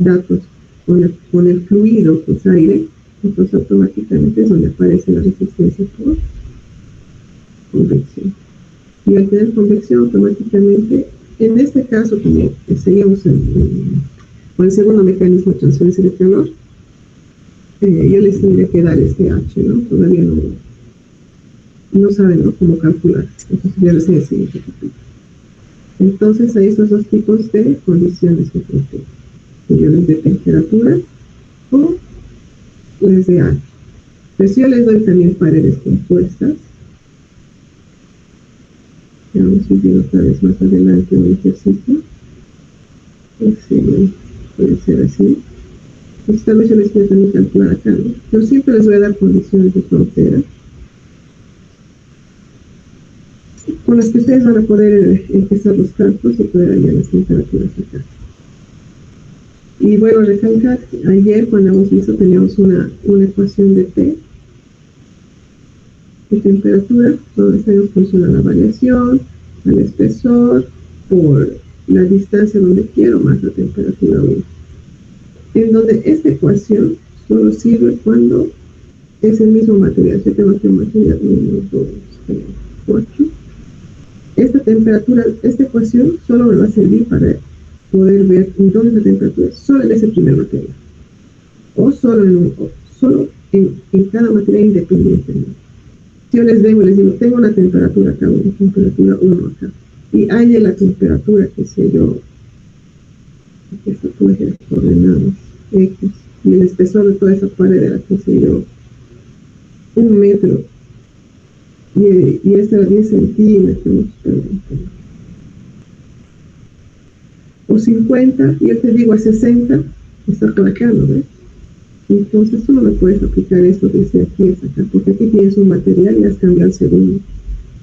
datos con el fluido, que es aire, entonces automáticamente es donde aparece la resistencia por convección. Y al tener convección, automáticamente, en este caso, como seguimos con el segundo mecanismo de transferencia de calor, yo les tendría que dar este H, ¿no? Todavía no saben, ¿no?, cómo calcular. Entonces ya les enseño el siguiente capítulo. Entonces hay estos dos tipos de condiciones que tengo. Yo les dé temperatura o les dé H. Pues yo les doy también paredes compuestas. Ya vamos a ir otra vez más adelante en el ejercicio. Puede ser así. Pues tal vez yo les quiero también calcular acá, ¿no? Pero siempre les voy a dar condiciones de frontera con las que ustedes van a poder empezar los cálculos y poder hallar las temperaturas acá. Y bueno, recalcar, ayer cuando hemos visto teníamos una ecuación de T, de temperatura, donde sabemos funciona la variación, el espesor, por la distancia donde quiero más la temperatura 1. En donde esta ecuación solo sirve cuando es el mismo material. Yo tengo aquí un material 1, 2, 3, 8. Esta temperatura, esta ecuación solo me va a servir para poder ver dónde es la temperatura, solo en ese primer material. O solo en cada material independientemente. Si yo les vengo y les digo, tengo una temperatura acá, una temperatura 1 acá, y hay la temperatura, que sé yo, esto puede ser coordenadas X, y el espesor de toda esa pared era, que sé yo, 1 metro, y esta era 10 centímetros, o 50, y yo te digo a 60, está por acá, ¿no ves? Entonces tú no me puedes aplicar esto desde aquí hasta acá, porque aquí tienes un material y has cambiado el segundo.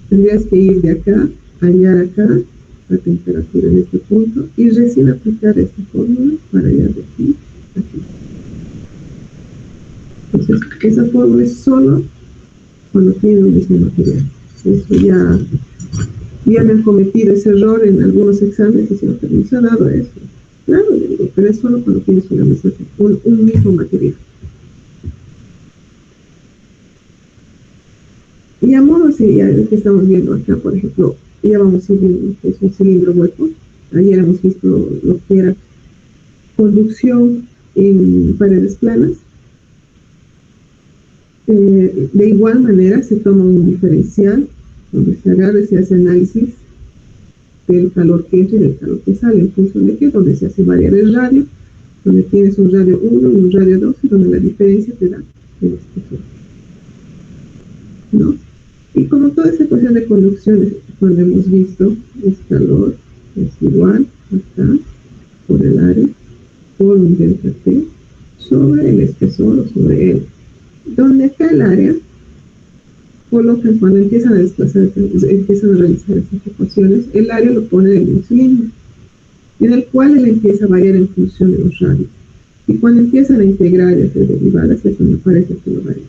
Tendrías que ir de acá, hallar acá la temperatura en este punto y recién aplicar esta fórmula para hallar de aquí a aquí. Entonces esa fórmula es solo cuando tiene un mismo material. Eso ya me han cometido ese error en algunos exámenes y se nos ha dado eso. Claro, pero es solo cuando tienes un mismo material. Y a modo así, ya lo que estamos viendo acá, por ejemplo, ya vamos a ir viendo que es un cilindro hueco. Ayer hemos visto lo que era conducción en paredes planas. De igual manera se toma un diferencial donde se agarra y se hace análisis del calor que entra y del calor que sale, en función de qué, donde se hace variar el radio, donde tienes un radio 1 y un radio 2, y donde la diferencia te da el espesor, ¿no? Y como toda esa ecuación de conducción, cuando hemos visto, es calor, es igual acá, por el área, por un delta T, sobre el espesor o sobre él. Donde está el área, colocan, cuando empiezan a desplazar, empiezan a realizar estas ecuaciones, el área lo pone en un cilindro, en el cual él empieza a variar en función de los radios. Y cuando empiezan a integrar y hacer derivadas, es donde aparece que lo varía.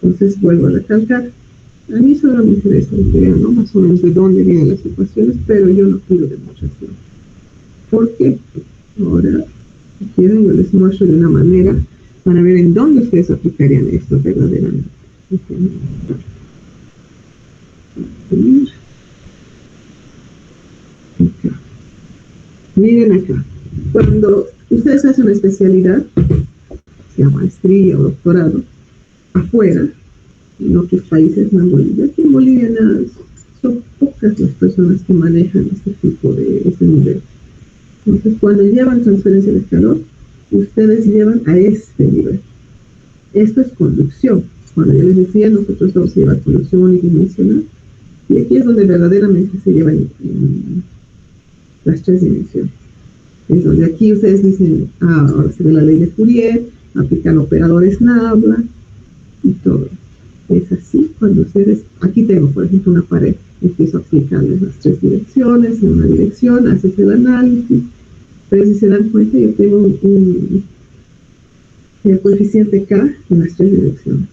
Entonces vuelvo a recalcar, a mí solo me interesa que vean, ¿no?, más o menos de dónde vienen las ecuaciones, pero yo no pido demostración. ¿Por qué? Ahora, si quieren, yo les muestro de una manera para ver en dónde ustedes aplicarían esto verdaderamente. Acá. Miren acá, cuando ustedes hacen una especialidad, sea maestría o doctorado, afuera, en otros países, no en Bolivia, aquí en Bolivia son pocas las personas que manejan este tipo de este nivel. Entonces, cuando llevan transferencia de calor, ustedes llevan a este nivel. Esto es conducción. Cuando yo les decía, nosotros vamos a llevar conducción unidimensional, y aquí es donde verdaderamente se llevan las 3 dimensiones. Es donde aquí ustedes dicen, ahora se ve la ley de Fourier, aplican operadores Nabla y todo. Es así cuando ustedes, aquí tengo por ejemplo una pared, empiezo a aplicarles las 3 direcciones, en una dirección haces el análisis, pero si se dan cuenta yo tengo el coeficiente K en las 3 direcciones.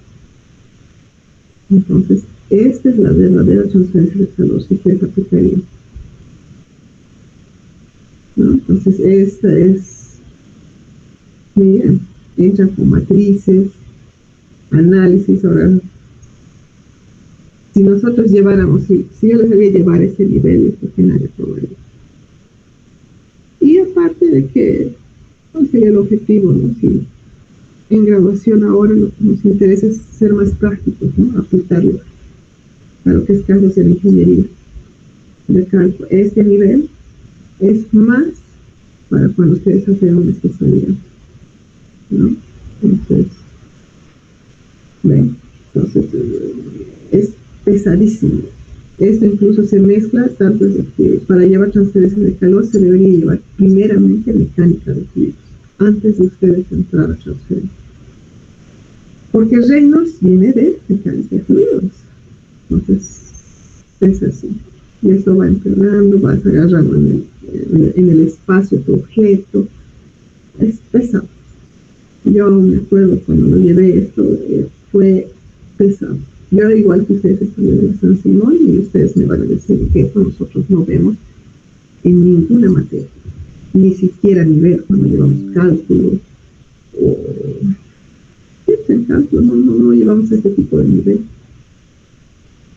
Entonces, esta es la verdadera transferencia de calor que ustedes aplicarían, ¿no? Entonces, esta es miren, entran con matrices, análisis. Ahora, si nosotros lleváramos, si yo les debía llevar ese nivel, este escenario probaría. Y aparte de que, ¿cuál sería el objetivo? ¿No? Si en graduación ahora lo que nos interesa es ser más prácticos, ¿no? Aplicarlo a lo que es casos de la ingeniería de cálculo. Este nivel es más para cuando ustedes hacen una especialidad, ¿no? Entonces, ¿ven? Entonces, es pesadísimo. Esto incluso se mezcla tanto de que para llevar transferencia de calor se debería llevar primeramente mecánica de fluidos antes de ustedes entrar a transferencia. Porque Reynolds viene de mecánica de fluidos. Entonces, es así. Y esto va enterrando, vas agarrando en el espacio tu objeto. Es pesado. Yo me acuerdo cuando lo llevé esto, fue pesado. Yo, igual que ustedes, estudié en San Simón y ustedes me van a decir que eso nosotros no vemos en ninguna materia. Ni siquiera a nivel cuando llevamos cálculo o en cálculo, no llevamos este tipo de nivel.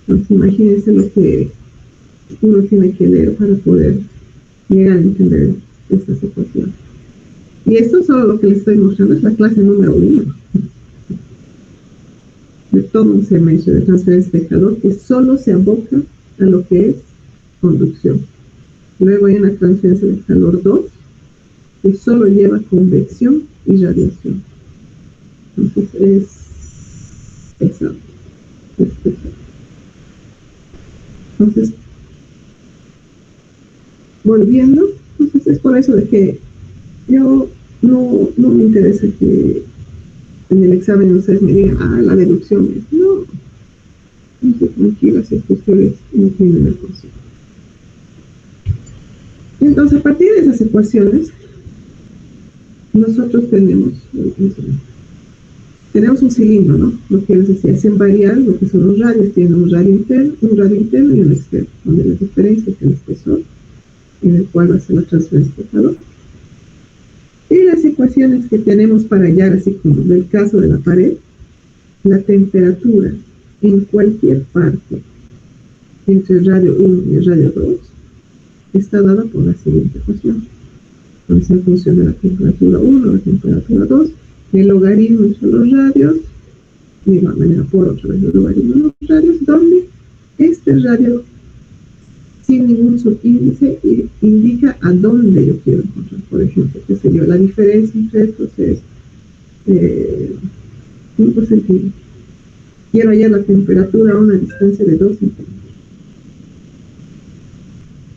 Entonces, imagínense lo que uno tiene que leer para poder llegar a entender esta situación. Y esto solo lo que les estoy mostrando es la clase número 1 de todo un semestre de transferencia de calor que solo se aboca a lo que es conducción. Luego hay una transferencia de calor 2 que solo lleva convección y radiación. Entonces es pesado. Entonces, volviendo, entonces es por eso de que yo no me interesa que en el examen ustedes me digan, la deducción es, no estoy tranquila si ustedes entienden la ecuación. Entonces, a partir de esas ecuaciones, nosotros tenemos un cilindro, ¿no? Lo que les decía, es en variar lo que son los radios, tienen un radio interno y un externo, donde la diferencia es el espesor, en el cual va a ser la transferencia de calor. Y las ecuaciones que tenemos para hallar, así como en el caso de la pared, la temperatura en cualquier parte entre el radio 1 y el radio 2 está dada por la siguiente ecuación. Entonces, en función de la temperatura 1, la temperatura 2, el logaritmo entre los radios, de igual manera por otra vez el logaritmo de los radios, donde este radio sin ningún subíndice indica a dónde yo quiero encontrar. Por ejemplo, qué sé yo, la diferencia entre estos es 5 centímetros. Quiero hallar la temperatura a una distancia de 2 centímetros.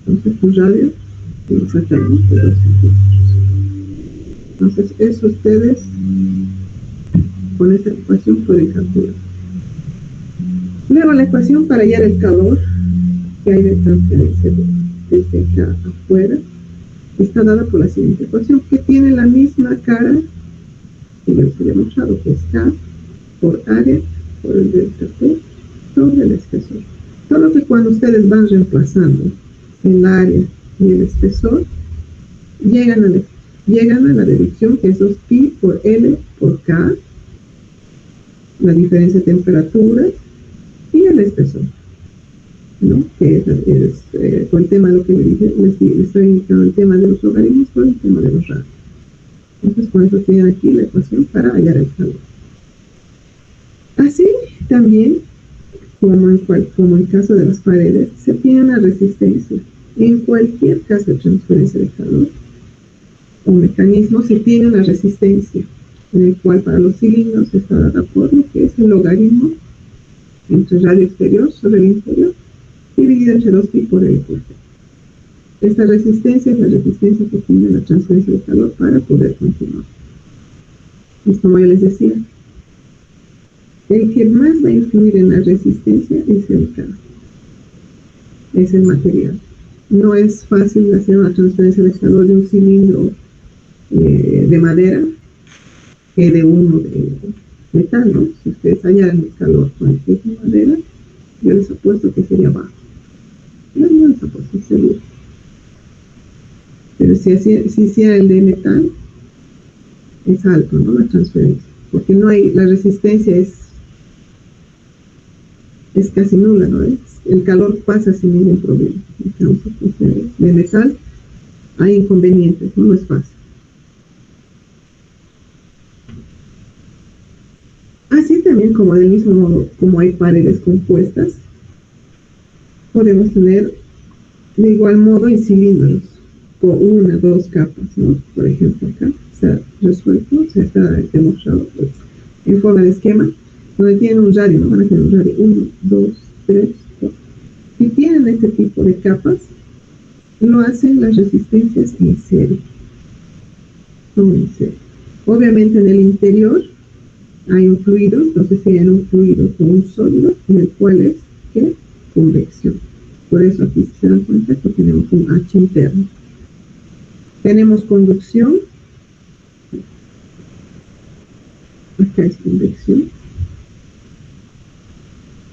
Entonces, un radio exactamente 2 centímetros. Entonces, eso ustedes con esta ecuación pueden calcular. Luego, la ecuación para hallar el calor que hay de transferencia desde acá afuera está dada por la siguiente ecuación, que tiene la misma cara que yo les había mostrado, que es K por área por el delta T sobre el espesor. Solo que cuando ustedes van reemplazando el área y el espesor, llegan a la deducción que es 2pi por L por K, la diferencia de temperatura y el espesor, ¿no? Que es por el tema de lo que les estoy indicando, el tema de los logaritmos por el tema de los radios. Entonces, con eso tienen aquí la ecuación para hallar el calor. Así también, como en caso de las paredes, se tiene una resistencia. En cualquier caso de transferencia de calor o mecanismo, se tiene una resistencia, en el cual para los cilindros está dada por lo que es el logaritmo entre el radio exterior sobre el interior, dividido entre 2pi por L por T. Esta resistencia es la resistencia que tiene la transferencia de calor para poder continuar. Y como yo les decía, el que más va a influir en la resistencia es el K, es el material. No es fácil hacer una transferencia de calor de un cilindro de madera que de uno de metal, ¿no? Si ustedes hallaran el calor con el que es de madera, yo les apuesto que sería bajo. No les apuesto, seguro. Pero si hiciera el de metal, es alto, ¿no? La transferencia, porque no hay, la resistencia es casi nula, ¿no? El calor pasa sin ningún problema. Entonces, de metal hay inconvenientes, ¿no? No es fácil. Así también, como del mismo modo, como hay paredes compuestas, podemos tener de igual modo en cilindros, con una, dos capas, ¿no? Por ejemplo, acá se ha resuelto, se está demostrado pues, en forma de esquema, donde tienen un radio, ¿no? Van a tener un radio 1, 2, 3, 4. Si tienen este tipo de capas, lo hacen las resistencias en serie. Son en serie. Obviamente en el interior hay un fluido, entonces serían un fluido con un sólido, en el cual es ¿qué? Convección. Por eso aquí, si se dan cuenta, que tenemos un H interno. Tenemos conducción. Acá es convección.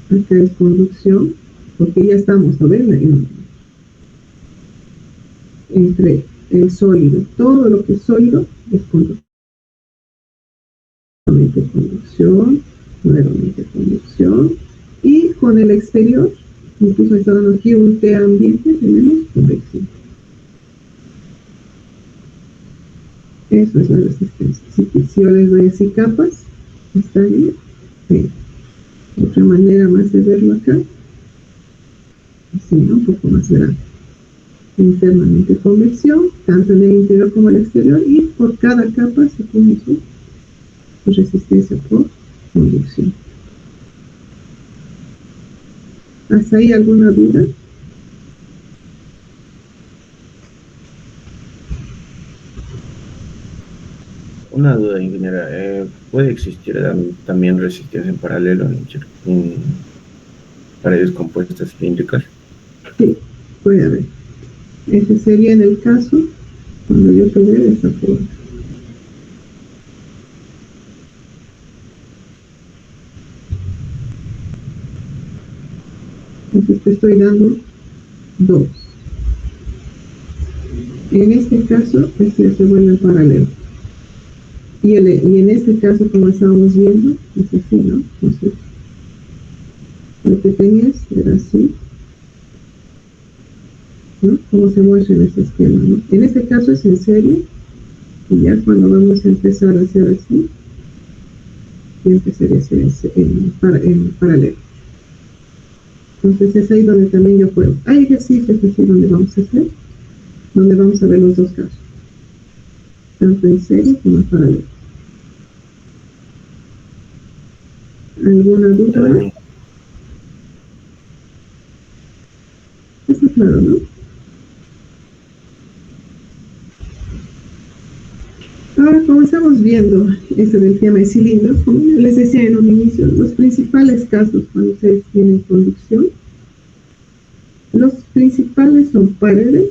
Acá es conducción, porque ya estamos, ¿no ven? Entre el sólido. Todo lo que es sólido es conducción. Nuevamente conducción. Y con el exterior, incluso está dando aquí un T ambiente, tenemos convección. Eso es la resistencia. Si yo les doy así capas, está bien. Sí. Otra manera más de verlo acá, así, ¿no? Un poco más grande. Internamente convección, tanto en el interior como en el exterior, y por cada capa se pone su resistencia por conducción. ¿Hasta ahí alguna duda? Una duda, ingeniera. ¿Puede existir también resistencia en paralelo en paredes compuestas cilíndricas? Sí, puede haber. Ese sería en el caso cuando yo tuve de esa forma. Entonces te estoy dando 2. En este caso, este ya se vuelve en paralelo. Y en este caso, como estábamos viendo, es así, ¿no? Entonces, lo que tenías era así, ¿no? Como se muestra en este esquema, ¿no? En este caso es en serie, y ya cuando vamos a empezar a hacer así, ya empezaría a ser en paralelo. Entonces es ahí donde también yo puedo. Hay ejercicios así donde vamos a hacer, donde vamos a ver los dos casos, tanto en serie como en paralelo. ¿Alguna duda? Está claro, ¿no? Ahora, como estamos viendo esto del tema de cilindros, como les decía en un inicio, los principales casos cuando ustedes tienen conducción, los principales son paredes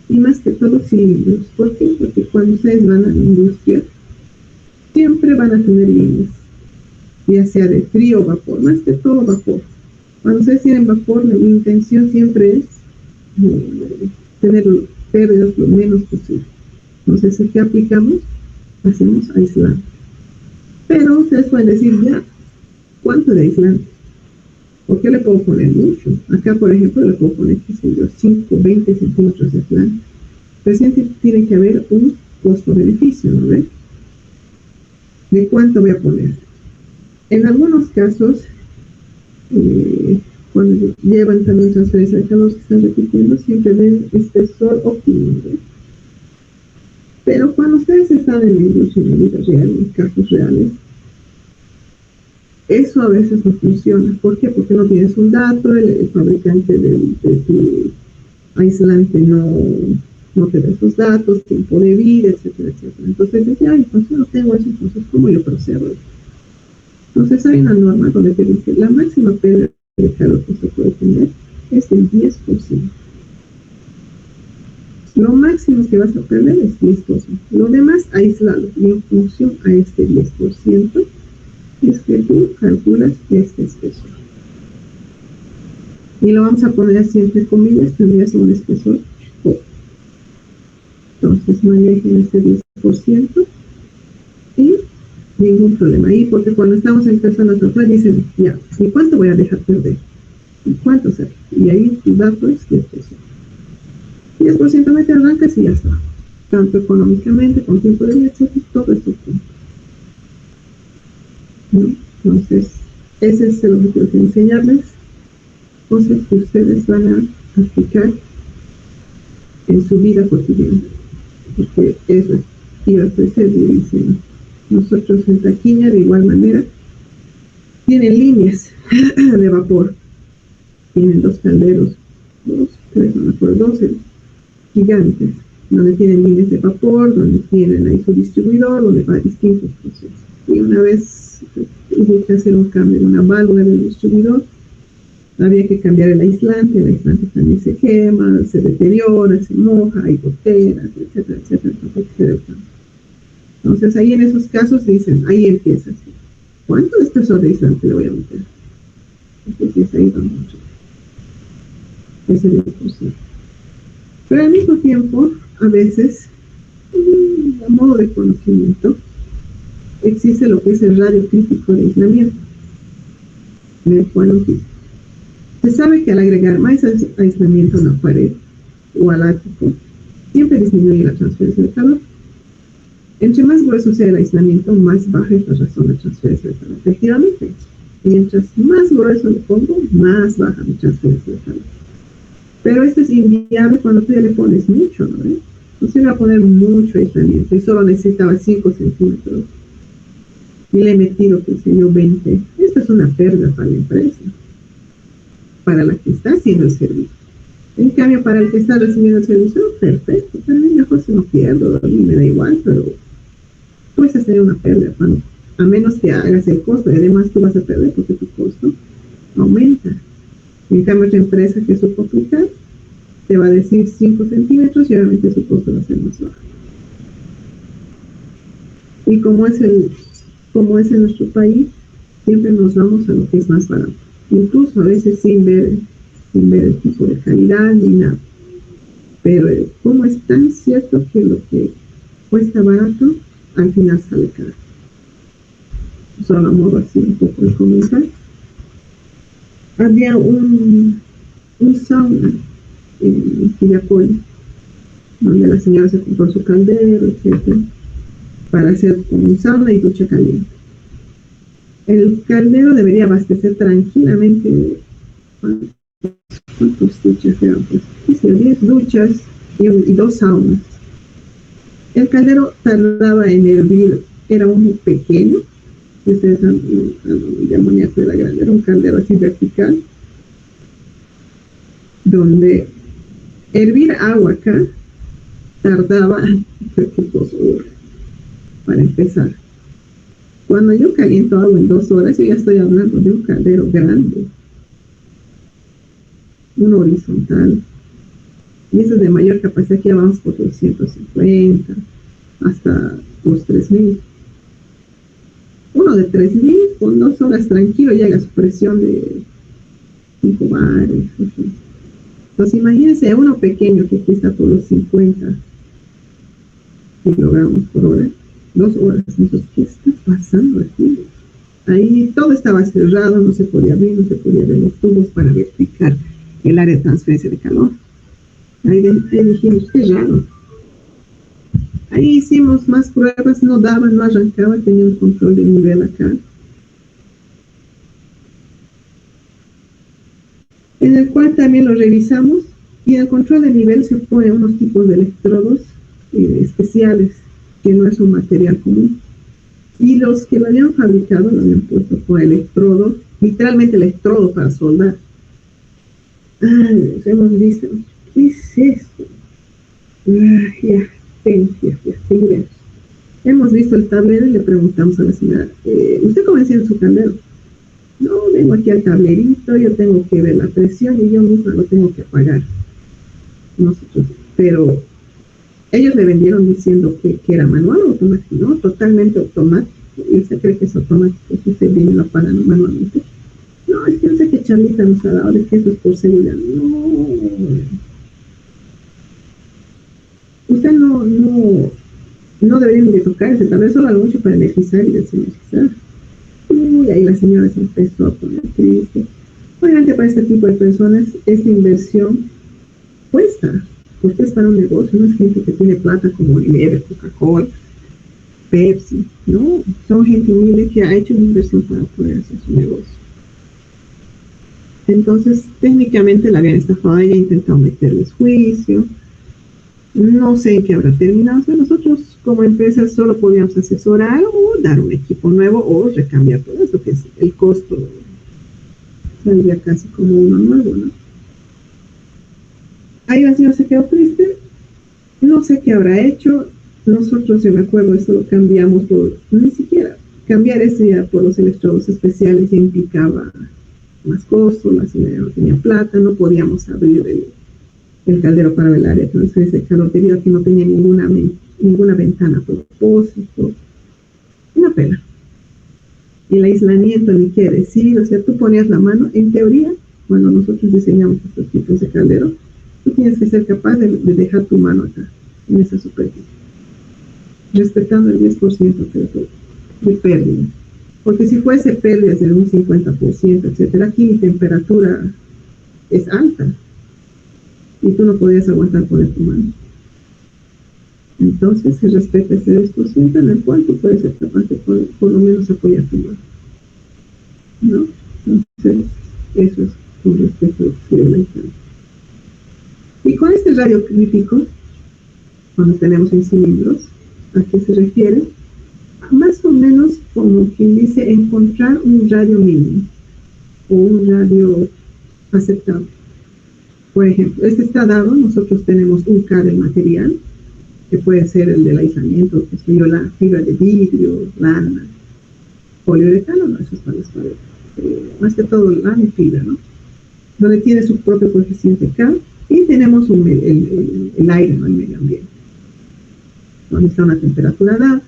y más que todo cilindros. ¿Por qué? Porque cuando ustedes van a la industria, siempre van a tener líneas, ya sea de frío o vapor, más que todo vapor. Cuando ustedes tienen vapor, la intención siempre es tener pérdidas lo menos posible. Entonces, ¿qué aplicamos? Hacemos aislante. Pero ustedes pueden decir, ya, ¿cuánto de aislante? ¿Por qué le puedo poner mucho? Acá, por ejemplo, le puedo poner, qué sé yo, 5, 20 centímetros de aislante. Pero siempre tiene que haber un costo-beneficio, ¿no ves? ¿De cuánto voy a poner? En algunos casos, cuando llevan también transferencia de calor que están repitiendo, siempre ven espesor óptimo, ¿ves? Pero cuando ustedes están en la industria, en la vida real, en casos reales, eso a veces no funciona. ¿Por qué? Porque no tienes un dato, el fabricante de tu aislante no te da esos datos, tiempo de vida, etcétera, etcétera. Entonces dice, ay, pues yo no tengo eso, entonces ¿cómo yo procedo? Entonces hay una norma donde te dice, la máxima pérdida de calor que se puede tener es del 10%. Lo máximo que vas a perder es 10%. Lo demás, aislado. Y en función a este 10%, es que tú calculas este espesor. Y lo vamos a poner así entre comillas, tendrías un espesor O. Entonces manejen este 10%. Y ningún problema ahí, porque cuando estamos empezando a tratar dicen, ya, ¿y cuánto voy a dejar perder? ¿Y cuánto será? Y ahí tu dato es 10%. 10% te arrancas y ya está. Tanto económicamente, con tiempo de vida, todo esto. ¿No? Entonces, ese es el objetivo de enseñarles cosas que ustedes van a aplicar en su vida cotidiana. Porque eso es, y a crecer dicen. Nosotros en Taquiña, de igual manera, tienen líneas de vapor. Tienen 2 calderos, 2, 3, no me acuerdo, 12 gigantes, donde tienen líneas de vapor, donde tienen ahí su distribuidor, donde va a distintos procesos. Y una vez hubo que hacer un cambio en una válvula del distribuidor, había que cambiar el aislante también se quema, se deteriora, se moja, hay goteras, etcétera, etcétera. Entonces ahí en esos casos dicen, ahí empieza así. ¿Cuánto espesor de aislante le voy a meter? Entonces ahí vamos a ese 10%. Pero al mismo tiempo, a veces, a modo de conocimiento, existe lo que es el radio crítico de aislamiento, en el cual se sabe que al agregar más aislamiento a una pared o al ático, siempre disminuye la transferencia de calor. Entre más grueso sea el aislamiento, más baja es la razón de transferencia de calor. Efectivamente, mientras más grueso le pongo, más baja mi transferencia de calor. Pero esto es inviable cuando tú ya le pones mucho, ¿no? Entonces voy a poner mucho aislamiento y solo necesitaba 5 centímetros. Y le he metido, qué sé yo, 20. Esto es una pérdida para la empresa, para la que está haciendo el servicio. En cambio, para el que está recibiendo el servicio, perfecto. Para mí mejor si no pierdo, a mí me da igual, pero tú vas a tener una pérdida, cuando, a menos que hagas el costo, y además tú vas a perder porque tu costo aumenta. En cambio, otra empresa que supo aplicar te va a decir 5 centímetros y obviamente su costo va a ser más bajo. Y como es en nuestro país, siempre nos vamos a lo que es más barato. Incluso a veces sin ver el tipo de calidad ni nada. Pero como es tan cierto que lo que cuesta barato, al final sale caro. Solo a modo así un poco de comentar. Había un sauna en Quillapollo, donde la señora se compró su caldero, etc., para hacer un sauna y ducha caliente. El caldero debería abastecer tranquilamente, ¿cuántas duchas eran? Pues, 10 duchas y 2 saunas. El caldero tardaba en hervir, era uno pequeño, ustedes ya no me acuerdo grande, era un caldero así vertical, donde hervir agua acá tardaba creo que 2 horas para empezar. Cuando yo caliento agua en 2 horas, yo ya estoy hablando de un caldero grande, uno horizontal, y eso es de mayor capacidad, que ya vamos por 250 hasta los 3000. Uno de 3000 con 2 horas tranquilo llega a su presión de 5 bares. Entonces imagínense uno pequeño que aquí está por los 50 kilogramos por hora, 2 horas. Entonces, ¿qué está pasando aquí? Ahí todo estaba cerrado, no se podía abrir, no se podía ver los tubos para verificar el área de transferencia de calor. Ahí dijimos, qué raro. Ahí hicimos más pruebas, no daban, no arrancaba, tenía un control de nivel acá, en el cual también lo revisamos, y en el control de nivel se ponen unos tipos de electrodos especiales, que no es un material común. Y los que lo habían fabricado lo habían puesto con electrodo, literalmente electrodo para soldar. Hemos visto, ¿qué es esto? Ya, seguiremos. Hemos visto el tablero y le preguntamos a la señora, ¿usted cómo enciende su caldero? No, vengo aquí al tablerito, yo tengo que ver la presión y yo misma lo tengo que apagar. Nosotros, pero ellos le vendieron diciendo que era manual o automático. No, totalmente automático. Y usted cree que es automático, que usted viene y lo apaga manualmente. No, es que no sé qué charlita nos ha dado, de que eso es por seguridad. No. Usted no no deberían de tocarse, tal vez solo algo mucho para energizar y desenergizar. Y ahí la señora se empezó a poner triste. Obviamente para este tipo de personas esta inversión cuesta, porque es para un negocio, no es gente que tiene plata como Unilever, Coca-Cola, Pepsi, no, son gente humilde que ha hecho una inversión para poder hacer su negocio. Entonces, técnicamente la habían estafado, ella ha intentado meterles juicio, no sé en qué habrá terminado, o sea, nosotros como empresa solo podíamos asesorar o dar un equipo nuevo o recambiar todo eso, que es el costo, saldría casi como uno nuevo, ¿no? Ahí la señora se quedó triste, no sé qué habrá hecho, nosotros, yo me acuerdo, esto lo cambiamos por, ni siquiera, cambiar esto ya por los electrodos especiales ya implicaba más costo, la señora no tenía plata, no podíamos abrir el caldero para el área de transferencia de calor debido a que no tenía ninguna ventana a propósito. Una pena. Y el aislamiento, ni qué decir, o sea, tú ponías la mano, en teoría, cuando nosotros diseñamos estos tipos de caldero, tú tienes que ser capaz de dejar tu mano acá, en esa superficie, respetando el 10% de pérdida. Porque si fuese pérdidas de un 50%, etcétera, aquí mi temperatura es alta y tú no podías aguantar poner tu mano. Entonces se respeta ese 10% en el cual tú puedes ser capaz de por lo menos apoyar tu mano, ¿no? Entonces eso es con respecto a la aislamiento. Y con este radio crítico, cuando tenemos en cilindros, ¿a qué se refiere? Más o menos como quien dice encontrar un radio mínimo o un radio aceptable. Por ejemplo, este está dado, nosotros tenemos un K del material, que puede ser el del aislamiento, que sé yo, la fibra de vidrio, lana, poliuretano, no, eso es para las paredes. Más que todo lana y fibra, ¿no? Donde tiene su propio coeficiente K, y tenemos el aire, ¿no? El medio ambiente, donde está una temperatura dada.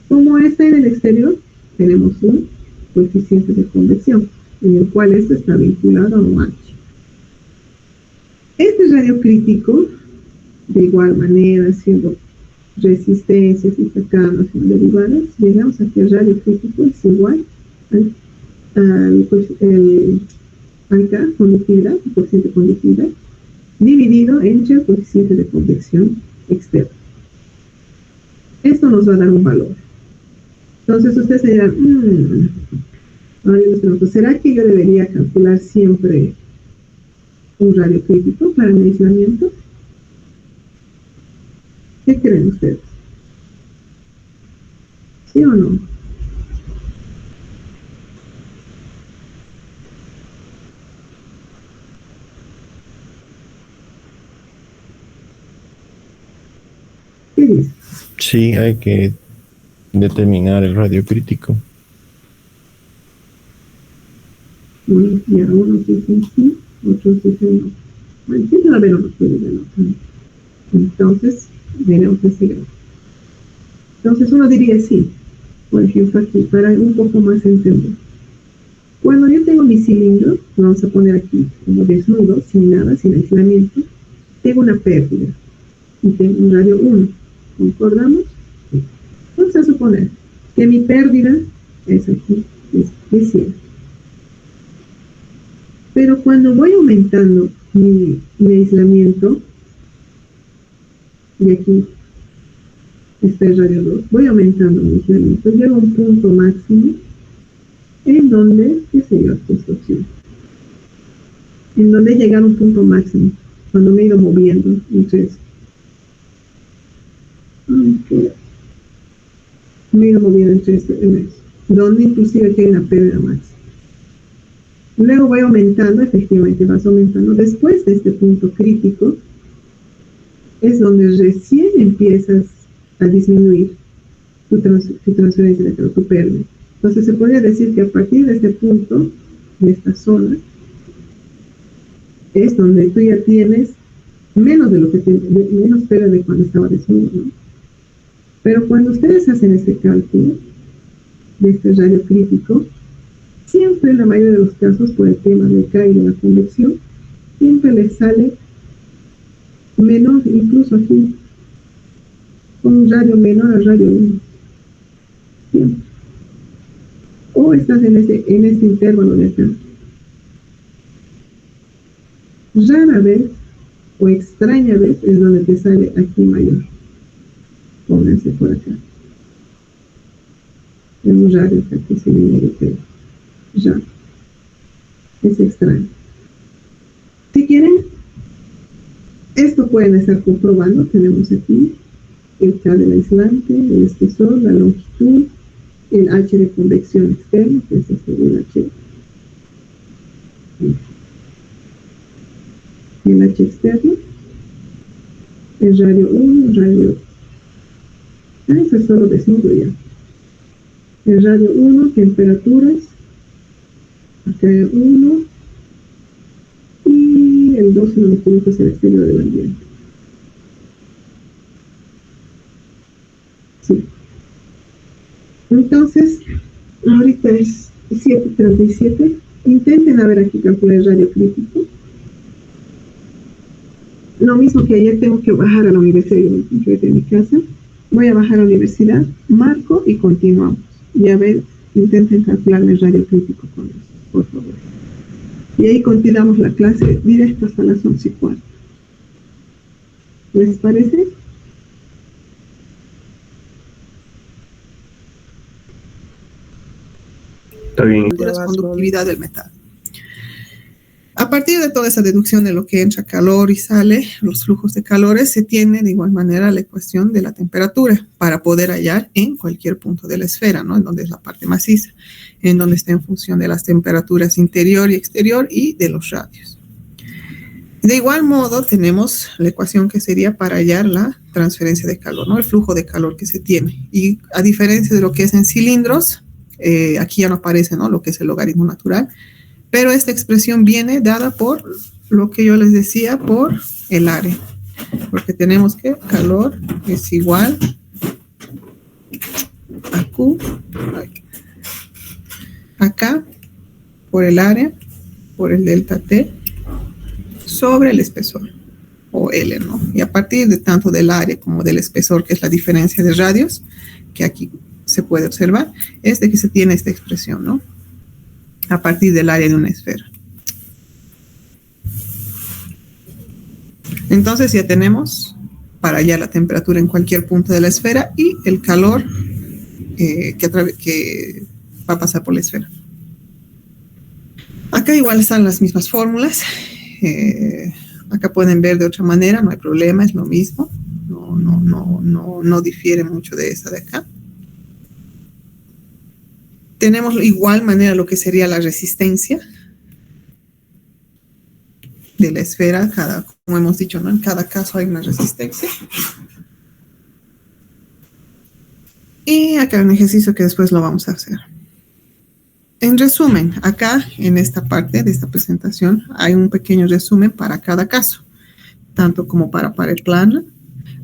Como está en el exterior, tenemos un coeficiente de convección, en el cual esto está vinculado a un H. Este radio crítico, de igual manera, haciendo resistencias y sacando, haciendo derivadas, llegamos a que el radio crítico es igual al K, conductividad, el coeficiente de conductividad, dividido entre el coeficiente de convección externo. Esto nos va a dar un valor. Entonces ustedes se dirán, ¿será que yo debería calcular siempre un radio crítico para mi aislamiento? ¿Qué creen ustedes? ¿Sí o no? ¿Qué dice? Sí, hay que determinar el radio crítico. Bueno, ya unos dicen sí, otros dicen no. Bueno, siempre va a haber unos que dicen no. Entonces, veremos que sigamos. Entonces uno diría sí, por ejemplo aquí, para un poco más entender. Cuando yo tengo mi cilindro, vamos a poner aquí como desnudo, sin nada, sin aislamiento, tengo una pérdida y tengo un radio 1. ¿Concordamos? Sí. Vamos a suponer que mi pérdida es aquí, es 100. Pero cuando voy aumentando mi aislamiento, y aquí está el radio 2, voy aumentando mi aislamiento, llego a un punto máximo en donde, qué sé yo, esta opción, en donde he llegado a un punto máximo, cuando me he ido moviendo entre eso. Me he ido moviendo entre eso, donde inclusive aquí hay una pérdida máxima. Luego voy aumentando, efectivamente vas aumentando. Después de este punto crítico, es donde recién empiezas a disminuir tu transferencia de calor, tu pérdida. Entonces se podría decir que a partir de este punto, de esta zona, es donde tú ya tienes menos de lo que menos pérdida de cuando estaba desnudo, ¿no? Pero cuando ustedes hacen este cálculo de este radio crítico, siempre en la mayoría de los casos, por el tema del K y de la convección, siempre les sale menor, incluso aquí, con un radio menor al radio 1. Bien. O estás en este intervalo de acá. Rara vez o extraña vez es donde te sale aquí mayor. Pónganse por acá. En un radio aquí se viene de ya. Es extraño. Si quieren, esto pueden estar comprobando. Tenemos aquí el K del aislante, el espesor, la longitud, el H de convección externa, que es el H. El H externo, el radio 1, el radio... eso es solo desnudo ya. El radio 1, temperaturas, acá el 1, y el 2 no me equivoco es el exterior del ambiente. Sí. Entonces, ahorita es 7:37. Intenten a ver aquí calcular el radio crítico. Lo mismo que ayer, tengo que bajar a la universidad de mi casa. Voy a bajar a la universidad, marco y continuamos. Y a ver, intenten calcularme el radio crítico con eso, por favor. Y ahí continuamos la clase directa hasta las 11:15. ¿Les parece? Está bien. De la conductividad del metal. A partir de toda esa deducción de lo que entra calor y sale, los flujos de calores, se tiene de igual manera la ecuación de la temperatura para poder hallar en cualquier punto de la esfera, ¿no? En donde es la parte maciza, en donde está en función de las temperaturas interior y exterior y de los radios. De igual modo, tenemos la ecuación que sería para hallar la transferencia de calor, ¿no? El flujo de calor que se tiene. Y a diferencia de lo que es en cilindros, aquí ya no aparece, ¿no? Lo que es el logaritmo natural. Pero esta expresión viene dada por lo que yo les decía, por el área. Porque tenemos que calor es igual a Q, acá, por el área, por el delta T, sobre el espesor, o L, ¿no? Y a partir de tanto del área como del espesor, que es la diferencia de radios, que aquí se puede observar, es de que se tiene esta expresión, ¿no? A partir del área de una esfera. Entonces ya tenemos para hallar la temperatura en cualquier punto de la esfera y el calor que va a pasar por la esfera. Acá igual están las mismas fórmulas. Acá pueden ver de otra manera, no hay problema, es lo mismo. No difiere mucho de esta de acá. Tenemos igual manera lo que sería la resistencia de la esfera, como hemos dicho, ¿no? En cada caso hay una resistencia. Y acá hay un ejercicio que después lo vamos a hacer. En resumen, acá en esta parte de esta presentación hay un pequeño resumen para cada caso, tanto como para pared plana,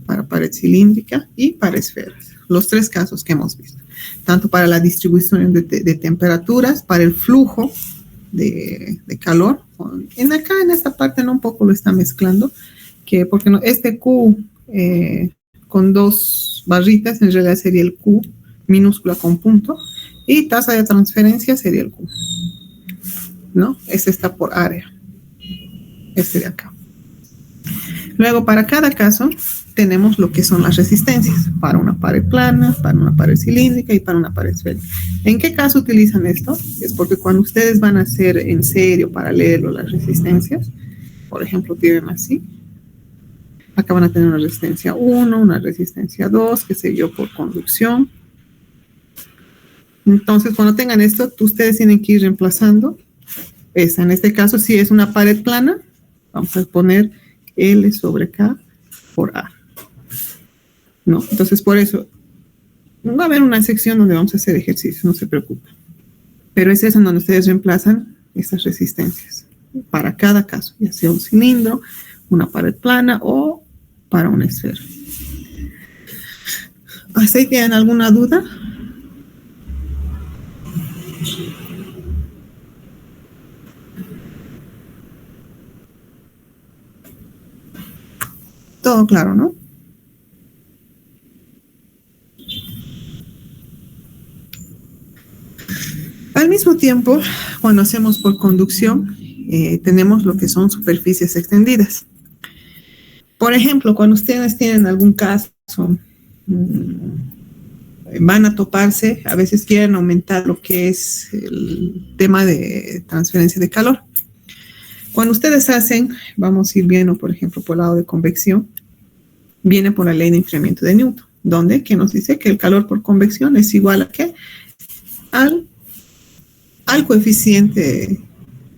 para pared cilíndrica y para esferas. Los tres casos que hemos visto, tanto para la distribución de temperaturas, para el flujo de calor. En esta parte no un poco lo está mezclando, porque no, este Q con dos barritas en realidad sería el Q minúscula con punto, y tasa de transferencia sería el Q, ¿no? Este está por área, este de acá. Luego, para cada caso, tenemos lo que son las resistencias, para una pared plana, para una pared cilíndrica y para una pared esférica. ¿En qué caso utilizan esto? Es porque cuando ustedes van a hacer en serio, paralelo, las resistencias, por ejemplo, tienen así, acá van a tener una resistencia 1, una resistencia 2, qué sé yo, por conducción. Entonces, cuando tengan esto, ustedes tienen que ir reemplazando esa. En este caso, si es una pared plana, vamos a poner L sobre K por A. ¿No? Entonces, por eso, va a haber una sección donde vamos a hacer ejercicios, no se preocupen. Pero es eso en donde ustedes reemplazan estas resistencias para cada caso, ya sea un cilindro, una pared plana o para una esfera. ¿Hasta ahí tienen alguna duda? Todo claro, ¿no? Al mismo tiempo, cuando hacemos por conducción, tenemos lo que son superficies extendidas. Por ejemplo, cuando ustedes tienen algún caso, van a toparse, a veces quieren aumentar lo que es el tema de transferencia de calor. Cuando ustedes hacen, vamos a ir viendo, por ejemplo, por el lado de convección, viene por la ley de enfriamiento de Newton, donde que nos dice que el calor por convección es igual a ¿qué? Al coeficiente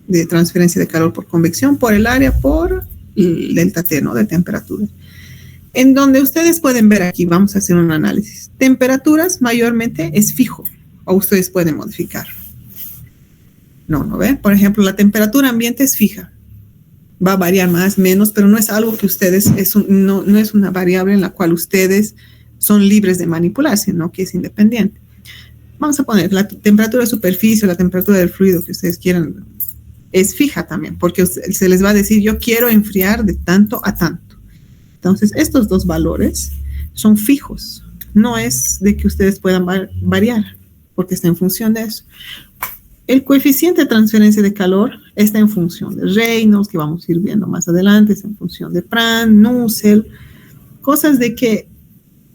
de transferencia de calor por convección por el área por el delta T, ¿no? De temperatura. En donde ustedes pueden ver aquí, vamos a hacer un análisis. Temperaturas mayormente es fijo, o ustedes pueden modificar. No ve. Por ejemplo, la temperatura ambiente es fija. Va a variar más, menos, pero no es algo que ustedes, no es una variable en la cual ustedes son libres de manipular, sino que es independiente. Vamos a poner la temperatura de superficie, la temperatura del fluido que ustedes quieran, es fija también, porque se les va a decir, yo quiero enfriar de tanto a tanto. Entonces, estos dos valores son fijos. No es de que ustedes puedan variar, porque está en función de eso. El coeficiente de transferencia de calor está en función de Reynolds, que vamos a ir viendo más adelante, está en función de Prandtl, Nusselt, cosas de que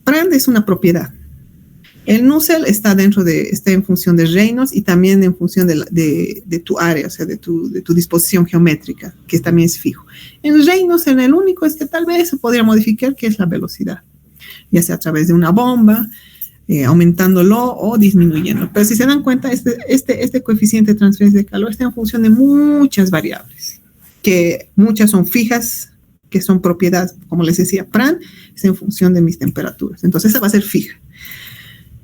Prandtl es una propiedad. El Nusselt está en función de Reynolds y también en función de tu área, o sea, de tu disposición geométrica, que también es fijo. En Reynolds, el único es que tal vez se podría modificar, que es la velocidad, ya sea a través de una bomba, aumentándolo o disminuyendo. Pero si se dan cuenta, este coeficiente de transferencia de calor está en función de muchas variables, que muchas son fijas, que son propiedades, como les decía, Prandtl es en función de mis temperaturas. Entonces, esa va a ser fija.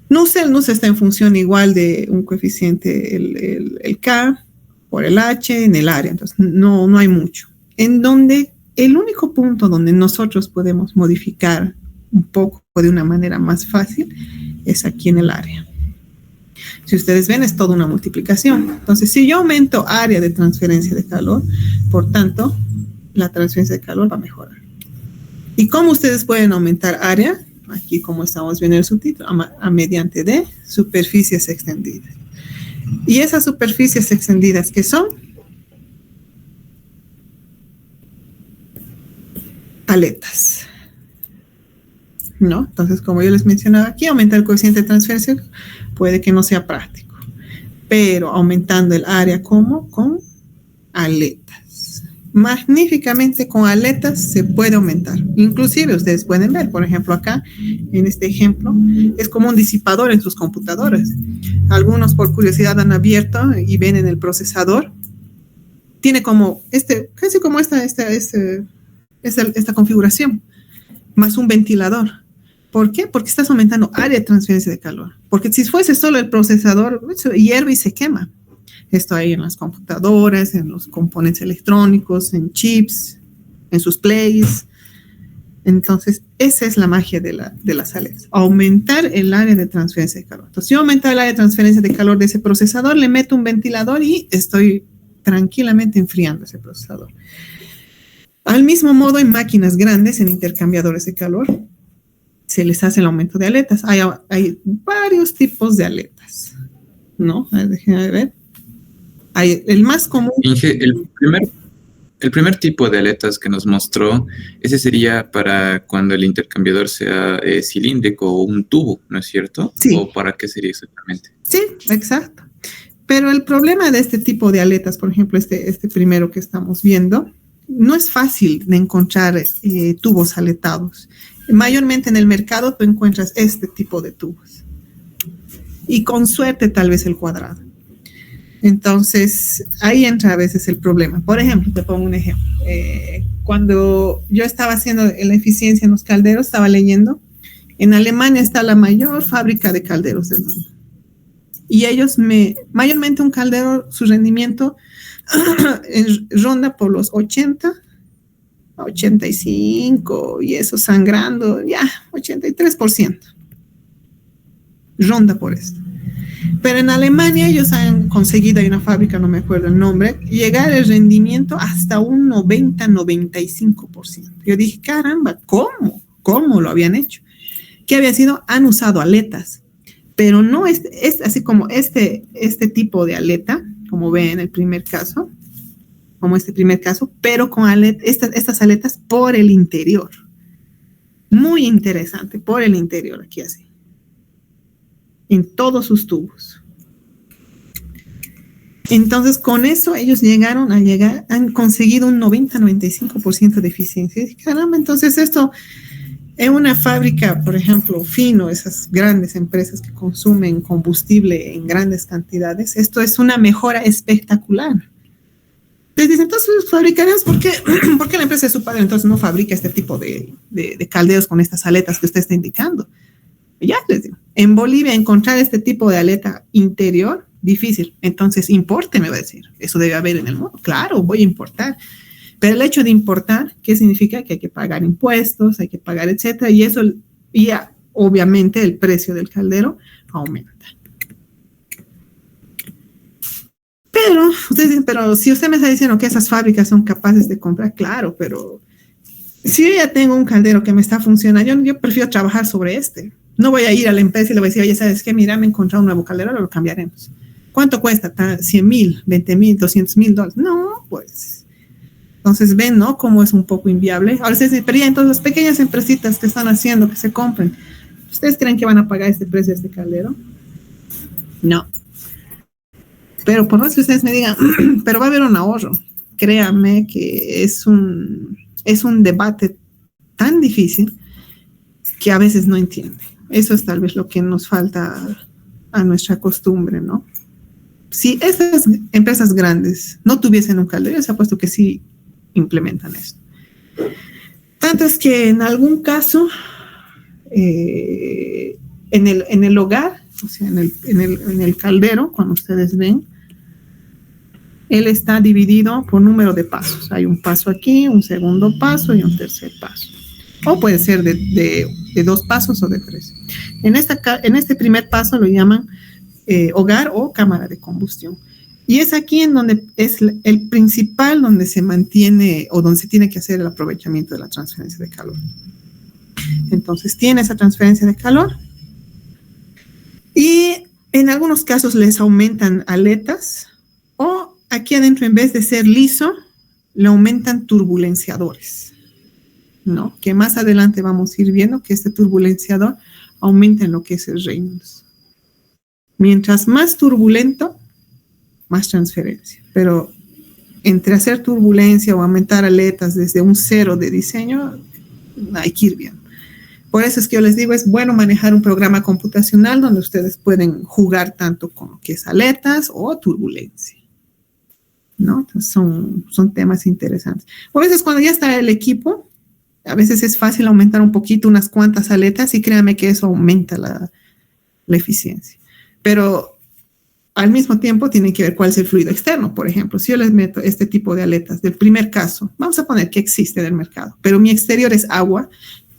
Nusselt está en función igual de un coeficiente, el K por el H en el área. Entonces, no hay mucho. En donde el único punto donde nosotros podemos modificar un poco de una manera más fácil es aquí en el área. Si ustedes ven, es toda una multiplicación. Entonces, si yo aumento área de transferencia de calor, por tanto, la transferencia de calor va a mejorar. ¿Y cómo ustedes pueden aumentar área? Aquí, como estamos viendo en el subtítulo, mediante de superficies extendidas. ¿Y esas superficies extendidas qué son? Aletas. ¿No? Entonces, como yo les mencionaba aquí, aumentar el coeficiente de transferencia puede que no sea práctico, pero aumentando el área como con aletas. Magníficamente con aletas se puede aumentar. Inclusive ustedes pueden ver, por ejemplo, acá en este ejemplo, es como un disipador en sus computadoras. Algunos por curiosidad han abierto y ven en el procesador. Tiene como casi como esta configuración, más un ventilador. ¿Por qué? Porque estás aumentando área de transferencia de calor. Porque si fuese solo el procesador, hierve y se quema. Esto hay en las computadoras, en los componentes electrónicos, en chips, en sus plays. Entonces, esa es la magia de las aletas. Aumentar el área de transferencia de calor. Entonces, yo aumento el área de transferencia de calor de ese procesador, le meto un ventilador y estoy tranquilamente enfriando ese procesador. Al mismo modo, en máquinas grandes, en intercambiadores de calor, se les hace el aumento de aletas. Hay varios tipos de aletas, ¿no? Déjenme ver. Hay el más común. Inge, el primer tipo de aletas que nos mostró, ese sería para cuando el intercambiador sea cilíndrico o un tubo, ¿no es cierto? Sí. ¿O para qué sería exactamente? Sí, exacto. Pero el problema de este tipo de aletas, por ejemplo, este primero que estamos viendo, no es fácil de encontrar tubos aletados. Mayormente en el mercado tú encuentras este tipo de tubos. Y con suerte tal vez el cuadrado. Entonces, ahí entra a veces el problema. Por ejemplo, te pongo un ejemplo. Cuando yo estaba haciendo la eficiencia en los calderos, estaba leyendo, en Alemania está la mayor fábrica de calderos del mundo. Y ellos mayormente un caldero, su rendimiento ronda por los 80, 85, y eso sangrando, ya, 83%. Ronda por esto. Pero en Alemania ellos han conseguido, hay una fábrica, no me acuerdo el nombre, llegar el rendimiento hasta un 90-95%. Yo dije, caramba, ¿cómo lo habían hecho? ¿Qué había sido? Han usado aletas. pero no es así como este tipo de aleta, como ven en el primer caso, pero con estas aletas por el interior. Muy interesante, por el interior, aquí así. En todos sus tubos. Entonces, con eso ellos han conseguido un 90-95% de eficiencia. Y caramba, entonces esto, en una fábrica, por ejemplo, fino, esas grandes empresas que consumen combustible en grandes cantidades, esto es una mejora espectacular. Les dicen, entonces fabricaremos, ¿por qué la empresa de su padre entonces no fabrica este tipo de calderos con estas aletas que usted está indicando? Y ya les digo, en Bolivia encontrar este tipo de aleta interior, difícil. Entonces, importe, me va a decir. Eso debe haber en el mundo. Claro, voy a importar. Pero el hecho de importar, ¿qué significa? Que hay que pagar impuestos, hay que pagar, etcétera. Y eso, ya, obviamente, el precio del caldero aumenta. Pero, ustedes dicen, pero si usted me está diciendo que esas fábricas son capaces de comprar, claro, pero si yo ya tengo un caldero que me está funcionando, yo prefiero trabajar sobre este. No voy a ir a la empresa y le voy a decir, oye, ¿sabes qué? Mira, me he encontrado un nuevo caldero, lo cambiaremos. ¿Cuánto cuesta? $100,000, $20,000, $200,000. No, pues. Entonces ven, ¿no? Cómo es un poco inviable. Ahora se dice, pero ya, entonces las pequeñas empresitas que están haciendo, que se compren, ¿ustedes creen que van a pagar este precio de este caldero? No. Pero por más que ustedes me digan, pero va a haber un ahorro. Créanme que es un debate tan difícil que a veces no entiende. Eso es tal vez lo que nos falta a nuestra costumbre, ¿no? Si estas empresas grandes no tuviesen un caldero, yo se ha puesto que sí implementan esto. Tanto es que en algún caso, en el hogar, o sea, en el caldero, cuando ustedes ven, él está dividido por número de pasos. Hay un paso aquí, un segundo paso y un tercer paso. O puede ser de 2 pasos o de 3. En este primer paso lo llaman hogar o cámara de combustión. Y es aquí en donde es el principal, donde se mantiene o donde se tiene que hacer el aprovechamiento de la transferencia de calor. Entonces tiene esa transferencia de calor y en algunos casos les aumentan aletas o aquí adentro, en vez de ser liso, le aumentan turbulenciadores, ¿no? Que más adelante vamos a ir viendo que este turbulenciador aumenta en lo que es el Reynolds. Mientras más turbulento, más transferencia. Pero entre hacer turbulencia o aumentar aletas desde un 0 de diseño, hay que ir viendo. Por eso es que yo les digo, es bueno manejar un programa computacional donde ustedes pueden jugar tanto con lo que es aletas o turbulencia, ¿no? Entonces son temas interesantes. A veces cuando ya está el equipo, a veces es fácil aumentar un poquito, unas cuantas aletas, y créanme que eso aumenta la eficiencia. Pero al mismo tiempo tienen que ver cuál es el fluido externo. Por ejemplo, si yo les meto este tipo de aletas del primer caso, vamos a poner que existe en el mercado, pero mi exterior es agua,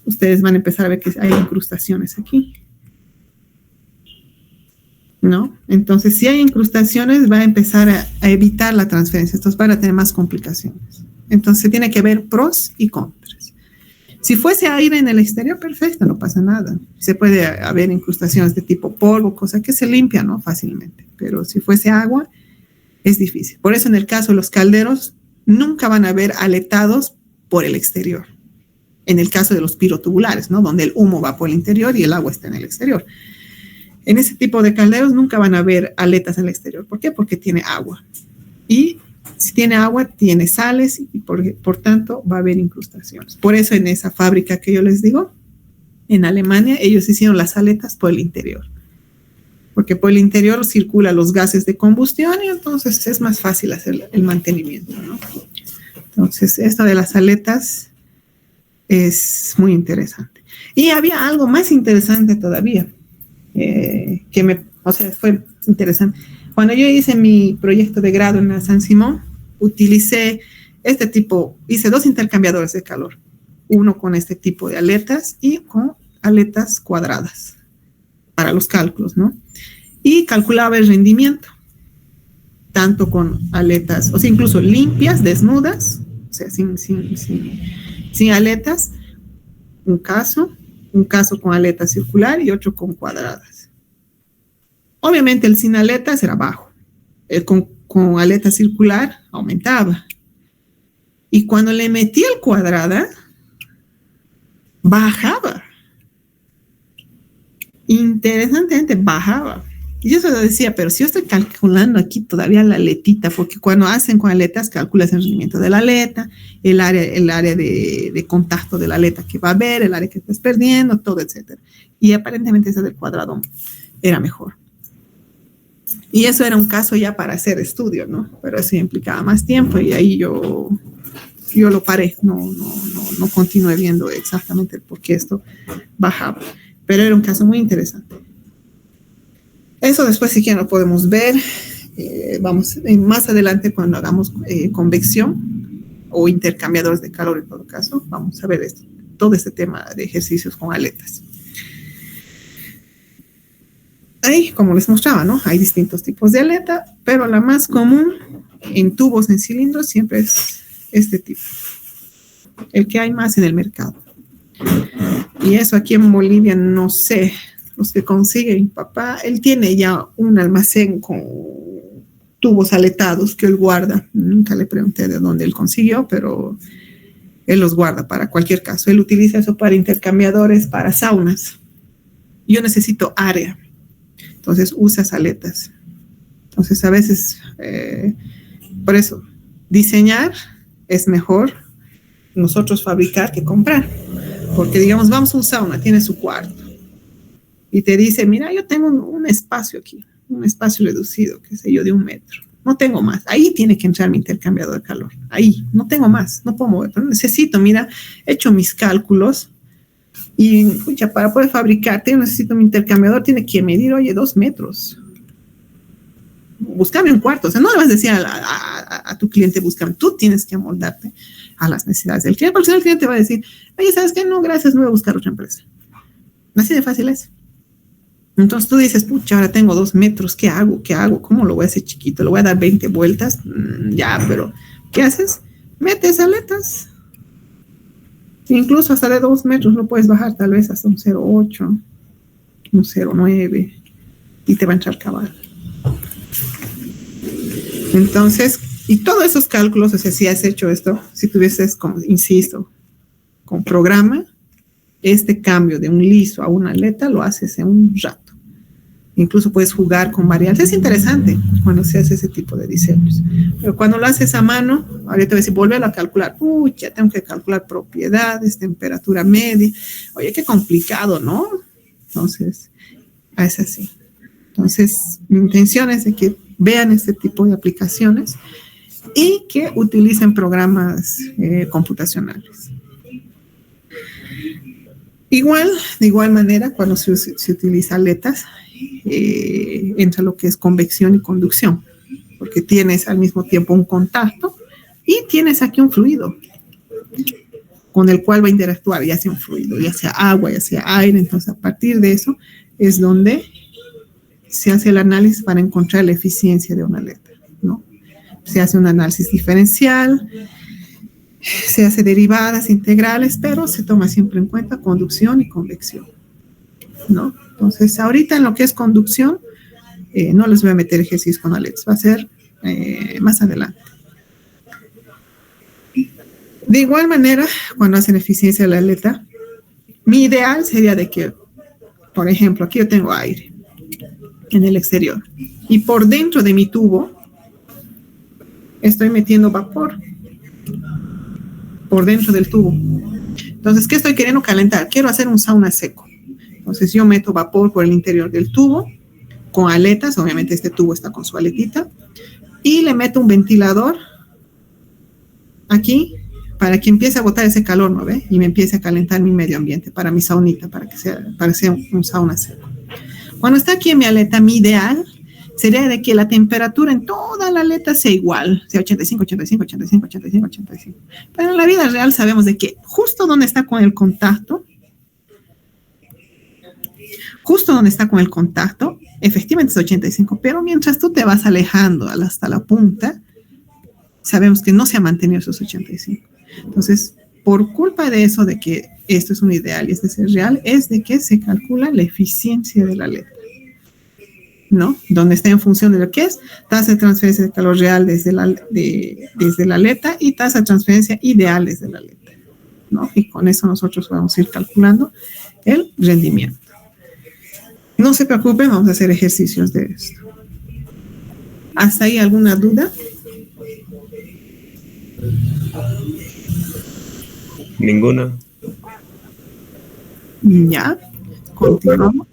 ustedes van a empezar a ver que hay incrustaciones aquí, ¿no? Entonces, si hay incrustaciones, va a empezar a evitar la transferencia. Entonces, van a tener más complicaciones. Entonces, tiene que ver pros y contras. Si fuese aire en el exterior, perfecto, no pasa nada. Se puede haber incrustaciones de tipo polvo, cosa que se limpia, ¿no? Fácilmente. Pero si fuese agua, es difícil. Por eso, en el caso de los calderos, nunca van a haber aletados por el exterior. En el caso de los pirotubulares, ¿no? Donde el humo va por el interior y el agua está en el exterior. En ese tipo de calderos nunca van a haber aletas en el exterior. ¿Por qué? Porque tiene agua. Y si tiene agua, tiene sales y por tanto va a haber incrustaciones. Por eso en esa fábrica que yo les digo, en Alemania, ellos hicieron las aletas por el interior. Porque por el interior circulan los gases de combustión y entonces es más fácil hacer el mantenimiento, ¿no? Entonces, esto de las aletas es muy interesante. Y había algo más interesante todavía, fue interesante. Cuando yo hice mi proyecto de grado en la San Simón, utilicé hice 2 intercambiadores de calor, uno con este tipo de aletas y con aletas cuadradas para los cálculos, ¿no? Y calculaba el rendimiento, tanto con aletas, o sea, incluso limpias, desnudas, o sea, sin aletas, un caso con aleta circular y otro con cuadradas. Obviamente el sin aletas era bajo, el con aleta circular aumentaba. Y cuando le metía el cuadrada, bajaba. Interesantemente, bajaba. Y yo se lo decía, pero si yo estoy calculando aquí todavía la aletita, porque cuando hacen con aletas, calculas el rendimiento de la aleta, el área de contacto de la aleta que va a haber, el área que estás perdiendo, todo, etc. Y aparentemente esa del cuadrado era mejor. Y eso era un caso ya para hacer estudio, ¿no? Pero eso implicaba más tiempo y ahí yo lo paré, no continué viendo exactamente por qué esto bajaba. Pero era un caso muy interesante. Eso después sí que lo podemos ver. Vamos, más adelante cuando hagamos convección o intercambiadores de calor en todo caso, vamos a ver todo este tema de ejercicios con aletas. Ahí, como les mostraba, ¿no? Hay distintos tipos de aleta, pero la más común en tubos, en cilindros, siempre es este tipo. El que hay más en el mercado. Y eso aquí en Bolivia, no sé, los que consiguen, mi papá, él tiene ya un almacén con tubos aletados que él guarda. Nunca le pregunté de dónde él consiguió, pero él los guarda para cualquier caso. Él utiliza eso para intercambiadores, para saunas. Yo necesito área. Entonces usas aletas. Entonces a veces, por eso, diseñar es mejor nosotros fabricar que comprar. Porque digamos, vamos a un sauna, tiene su cuarto. Y te dice, mira, yo tengo un espacio aquí, un espacio reducido, qué sé yo, de 1 metro. No tengo más. Ahí tiene que entrar mi intercambiador de calor. Ahí, no tengo más, no puedo mover. Pero necesito, mira, he hecho mis cálculos. Y, pucha, para poder fabricarte, yo necesito mi intercambiador, tiene que medir, oye, 2 metros. Búscame un cuarto. O sea, no le vas a decir a tu cliente, búscame. Tú tienes que amoldarte a las necesidades del cliente, porque si no el cliente va a decir, oye, ¿sabes qué? No, gracias, me voy a buscar otra empresa. Así de fácil es. Entonces tú dices, pucha, ahora tengo 2 metros, ¿qué hago? ¿Cómo lo voy a hacer chiquito? ¿Le voy a dar 20 vueltas? Ya, pero ¿qué haces? Metes aletas. Incluso hasta de 2 metros lo puedes bajar, tal vez hasta un 0,8, un 0,9 y te va a entrar cabal. Entonces, y todos esos cálculos, o sea, si has hecho esto, si tuvieses, insisto, con programa, este cambio de un liso a una aleta lo haces en un rato. Incluso puedes jugar con variantes. Es interesante cuando se hace ese tipo de diseños. Pero cuando lo haces a mano, ahorita te voy a decir, volverlo a calcular. Ya tengo que calcular propiedades, temperatura media. Oye, qué complicado, ¿no? Entonces, es así. Entonces, mi intención es de que vean este tipo de aplicaciones y que utilicen programas computacionales. De igual manera, cuando se utiliza aletas, entra lo que es convección y conducción, porque tienes al mismo tiempo un contacto y tienes aquí un fluido con el cual va a interactuar, ya sea un fluido, ya sea agua, ya sea aire. Entonces, a partir de eso es donde se hace el análisis para encontrar la eficiencia de una aleta, ¿no? Se hace un análisis diferencial, se hace derivadas integrales, pero se toma siempre en cuenta conducción y convección, ¿no? Entonces, ahorita en lo que es conducción, no les voy a meter ejercicios con aletas, va a ser más adelante. De igual manera, cuando hacen eficiencia de la aleta, mi ideal sería de que, por ejemplo, aquí yo tengo aire en el exterior y por dentro de mi tubo estoy metiendo vapor por dentro del tubo. Entonces, ¿qué estoy queriendo calentar? Quiero hacer un sauna seco. Entonces, yo meto vapor por el interior del tubo con aletas. Obviamente, este tubo está con su aletita. Y le meto un ventilador aquí para que empiece a botar ese calor, ¿no ve? Y me empiece a calentar mi medio ambiente para mi saunita, para que sea un sauna seco. Cuando está aquí en mi aleta, mi ideal sería de que la temperatura en toda la aleta sea igual, sea 85, 85, 85, 85, 85. Pero en la vida real sabemos de que justo donde está con el contacto, efectivamente es 85, pero mientras tú te vas alejando hasta la punta, sabemos que no se ha mantenido esos 85. Entonces, por culpa de eso, de que esto es un ideal y este es el real, es de que se calcula la eficiencia de la aleta. ¿no? Donde está en función de lo que es tasa de transferencia de calor real desde la aleta y tasa de transferencia ideal desde la aleta, ¿no? Y con eso nosotros vamos a ir calculando el rendimiento. No se preocupen, vamos a hacer ejercicios de esto. ¿Hasta ahí alguna duda? Ninguna. Ya, continuamos.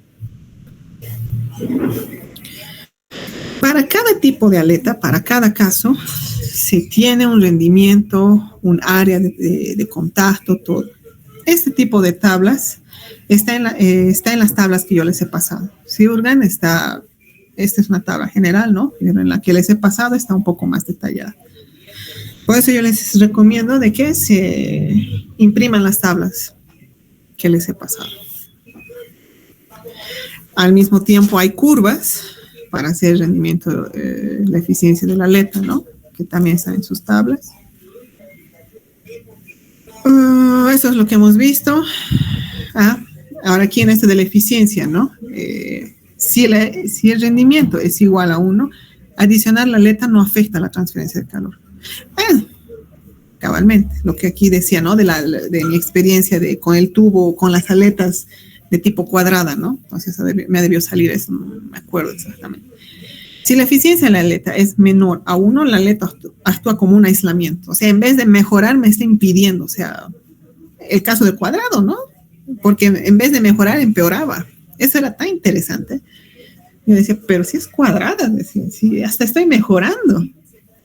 Para cada tipo de aleta, para cada caso, se tiene un rendimiento, un área de contacto, todo. Este tipo de tablas está en las tablas que yo les he pasado. Si hurgan, esta es una tabla general, ¿no? Pero en la que les he pasado está un poco más detallada. Por eso yo les recomiendo de que se impriman las tablas que les he pasado. Al mismo tiempo hay curvas para hacer el rendimiento, la eficiencia de la aleta, ¿no? Que también están en sus tablas. Eso es lo que hemos visto. Ahora aquí en este de la eficiencia, ¿no? Si el rendimiento es igual a 1, adicionar la aleta no afecta la transferencia de calor. Cabalmente, lo que aquí decía, ¿no? De mi experiencia con el tubo, con las aletas de tipo cuadrada, ¿no? Entonces me debió salir eso, no me acuerdo exactamente. Si la eficiencia de la aleta es menor a 1, la aleta actúa como un aislamiento. O sea, en vez de mejorar, me está impidiendo. O sea, el caso del cuadrado, ¿no? Porque en vez de mejorar, empeoraba. Eso era tan interesante. Yo decía, pero si es cuadrada, decía, sí, hasta estoy mejorando.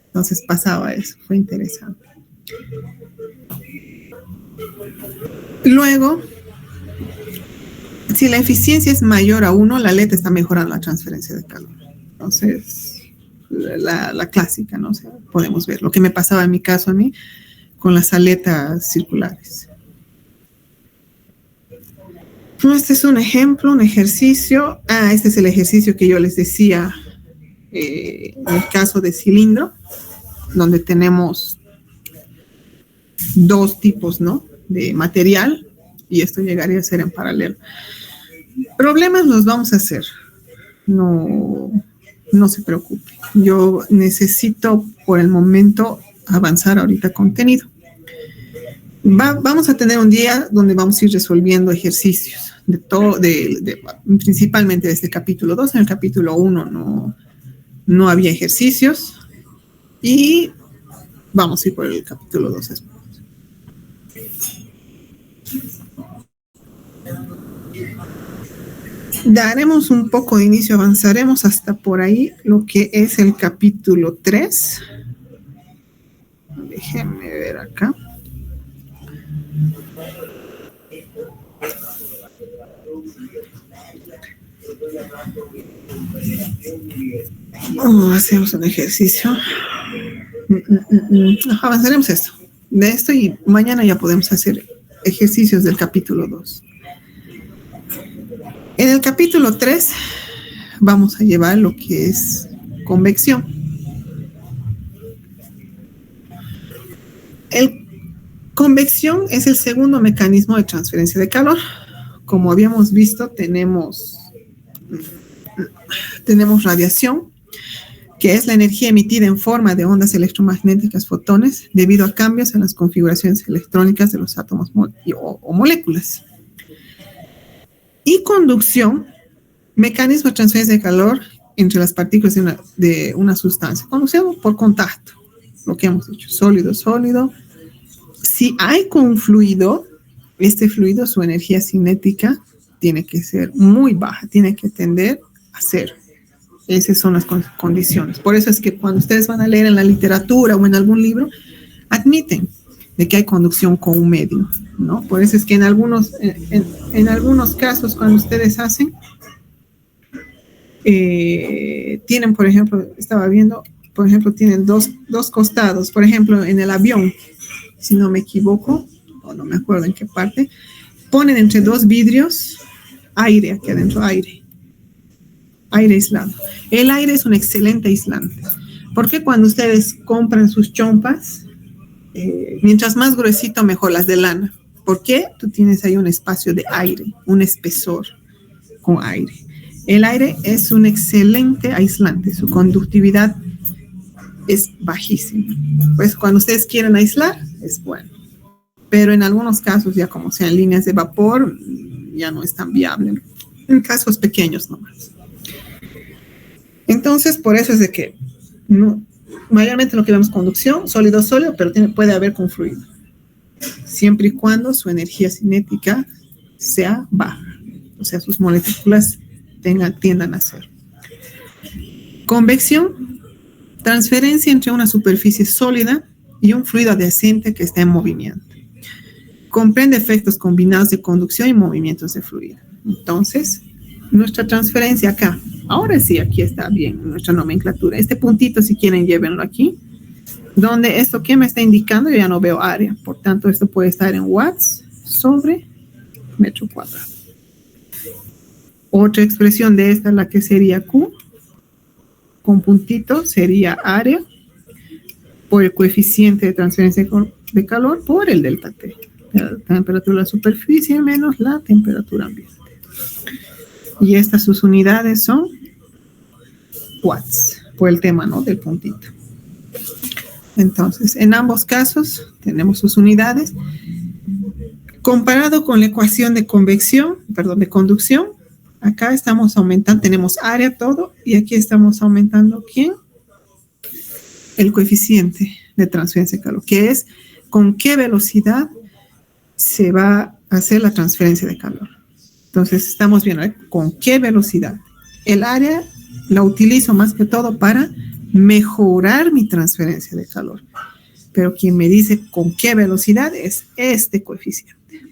Entonces pasaba eso, fue interesante. Luego, si la eficiencia es mayor a 1, la aleta está mejorando la transferencia de calor. Entonces, la clásica, ¿no? O sea, podemos ver lo que me pasaba en mi caso a mí con las aletas circulares. Este es un ejemplo, un ejercicio. Este es el ejercicio que yo les decía en el caso de cilindro, donde tenemos dos tipos, ¿no? De material, y esto llegaría a ser en paralelo. Problemas los vamos a hacer. No se preocupe. Yo necesito por el momento avanzar ahorita contenido. Vamos a tener un día donde vamos a ir resolviendo ejercicios principalmente desde el capítulo 2. En el capítulo 1 no había ejercicios y vamos a ir por el capítulo 2 después. Daremos un poco de inicio, avanzaremos hasta por ahí lo que es el capítulo 3. Déjenme ver acá. Hacemos un ejercicio. Avanzaremos esto. De esto y mañana ya podemos hacer ejercicios del capítulo 2. En el capítulo 3 vamos a llevar lo que es convección. Convección es el segundo mecanismo de transferencia de calor. Como habíamos visto, tenemos radiación, que es la energía emitida en forma de ondas electromagnéticas, fotones, debido a cambios en las configuraciones electrónicas de los átomos o moléculas. Y conducción, mecanismo de transferencia de calor entre las partículas de una sustancia. Conducción por contacto, lo que hemos dicho, sólido. Si hay con un fluido, este fluido, su energía cinética tiene que ser muy baja, tiene que tender a cero. Esas son las condiciones. Por eso es que cuando ustedes van a leer en la literatura o en algún libro, admiten de que hay conducción con un medio, ¿no? Por eso es que en algunos casos, cuando ustedes hacen, tienen, por ejemplo, estaba viendo, por ejemplo, tienen dos costados. Por ejemplo, en el avión, si no me equivoco, o no me acuerdo en qué parte, ponen entre dos vidrios aire, aquí adentro aire aislado. El aire es un excelente aislante, porque cuando ustedes compran sus chompas, mientras más gruesito mejor, las de lana, porque tú tienes ahí un espacio de aire, un espesor con aire. El aire es un excelente aislante, su conductividad es bajísima. Pues cuando ustedes quieren aislar, es bueno. Pero en algunos casos, ya como sean líneas de vapor, ya no es tan viable. En casos pequeños nomás. Entonces, por eso es de que no, mayormente lo que vemos conducción, sólido, pero puede haber con fluido. Siempre y cuando su energía cinética sea baja. O sea, sus moléculas tiendan a ser. Convección, transferencia entre una superficie sólida y un fluido adyacente que está en movimiento. Comprende efectos combinados de conducción y movimientos de fluido. Entonces, nuestra transferencia acá, ahora sí, aquí está bien nuestra nomenclatura. Este puntito, si quieren, llévenlo aquí, donde esto que me está indicando, yo ya no veo área. Por tanto, esto puede estar en watts sobre metro cuadrado. Otra expresión de esta, la que sería Q, con puntito, sería área por el coeficiente de transferencia de calor por el delta T. La temperatura de la superficie menos la temperatura ambiente. Y estas sus unidades son watts, por el tema, ¿no?, del puntito. Entonces, en ambos casos tenemos sus unidades. Comparado con la ecuación de conducción, acá estamos aumentando, tenemos área todo, y aquí estamos aumentando, ¿quién? El coeficiente de transferencia de calor, que es con qué velocidad se va a hacer la transferencia de calor. Entonces, estamos viendo con qué velocidad. El área la utilizo más que todo para mejorar mi transferencia de calor. Pero quien me dice con qué velocidad es este coeficiente,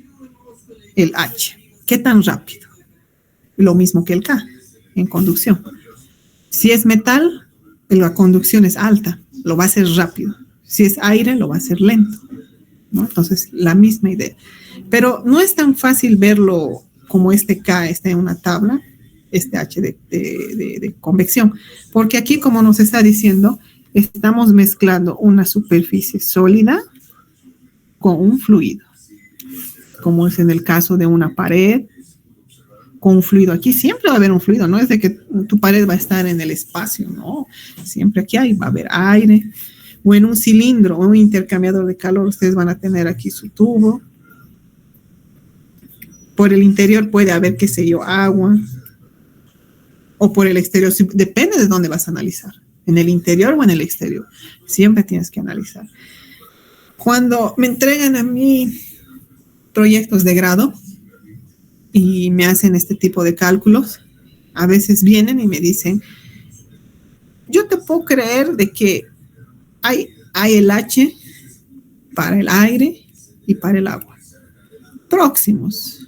el H. ¿Qué tan rápido? Lo mismo que el K en conducción. Si es metal, la conducción es alta, lo va a hacer rápido. Si es aire, lo va a hacer lento, ¿no? Entonces, la misma idea. Pero no es tan fácil verlo como este K está en una tabla, este H de convección, porque aquí, como nos está diciendo, estamos mezclando una superficie sólida con un fluido, como es en el caso de una pared con un fluido. Aquí siempre va a haber un fluido, no es de que tu pared va a estar en el espacio, no, siempre aquí va a haber aire, o en un cilindro o un intercambiador de calor, ustedes van a tener aquí su tubo. Por el interior puede haber, qué sé yo, agua, o por el exterior, depende de dónde vas a analizar, en el interior o en el exterior, siempre tienes que analizar. Cuando me entregan a mí proyectos de grado y me hacen este tipo de cálculos, a veces vienen y me dicen, yo te puedo creer de que hay el H para el aire y para el agua, próximos,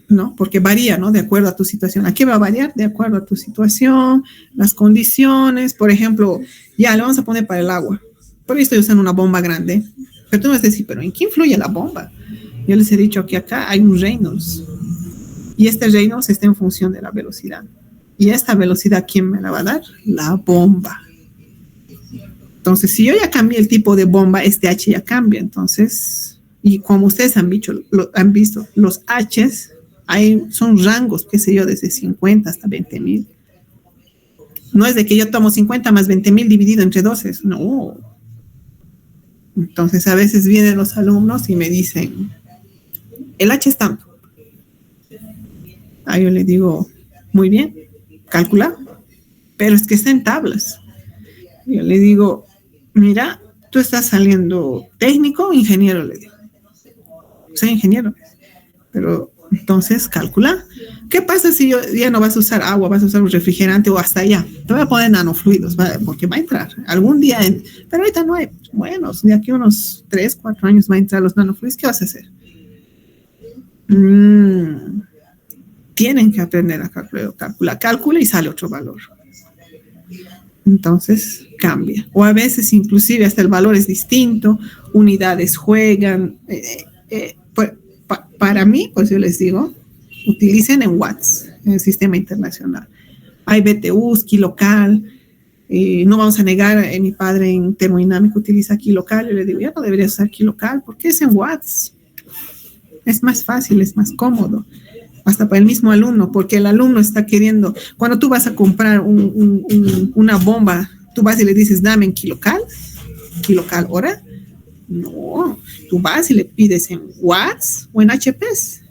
¿no? Porque varía, ¿no? De acuerdo a tu situación. ¿A qué va a variar? De acuerdo a tu situación, las condiciones. Por ejemplo, ya le vamos a poner para el agua. Por ahí estoy usando una bomba grande. Pero tú me vas a decir, ¿pero en qué influye la bomba? Yo les he dicho que acá hay un Reynolds. Y este Reynolds está en función de la velocidad. Y esta velocidad, ¿quién me la va a dar? La bomba. Entonces, si yo ya cambié el tipo de bomba, este H ya cambia. Entonces, y como ustedes han visto, los H's son rangos, qué sé yo, desde 50 hasta 20,000. No es de que yo tomo 50 más 20,000 dividido entre 12, no. Entonces, a veces vienen los alumnos y me dicen, el H es tanto. Yo le digo, muy bien, calcula, pero es que está en tablas. Yo le digo, mira, tú estás saliendo técnico o ingeniero, le digo. Soy ingeniero, pero entonces calcula. ¿Qué pasa si ya no vas a usar agua, vas a usar un refrigerante o hasta allá? Te voy a poner nanofluidos, porque va a entrar algún día, pero ahorita no hay. Bueno, de aquí a unos 3, 4 años va a entrar los nanofluidos. ¿Qué vas a hacer? Tienen que aprender a calcular. Calcula y sale otro valor. Entonces cambia. O a veces inclusive hasta el valor es distinto, unidades juegan. Para mí, pues yo les digo, utilicen en watts, en el sistema internacional. Hay BTUs, kilocal, no vamos a negar, mi padre en termodinámica utiliza kilocal, yo le digo, ya no deberías usar kilocal, porque es en watts. Es más fácil, es más cómodo. hasta para el mismo alumno, porque el alumno está queriendo, cuando tú vas a comprar una bomba, tú vas y le dices, dame en kilocal hora. No, tú vas y le pides en watts o en HPs.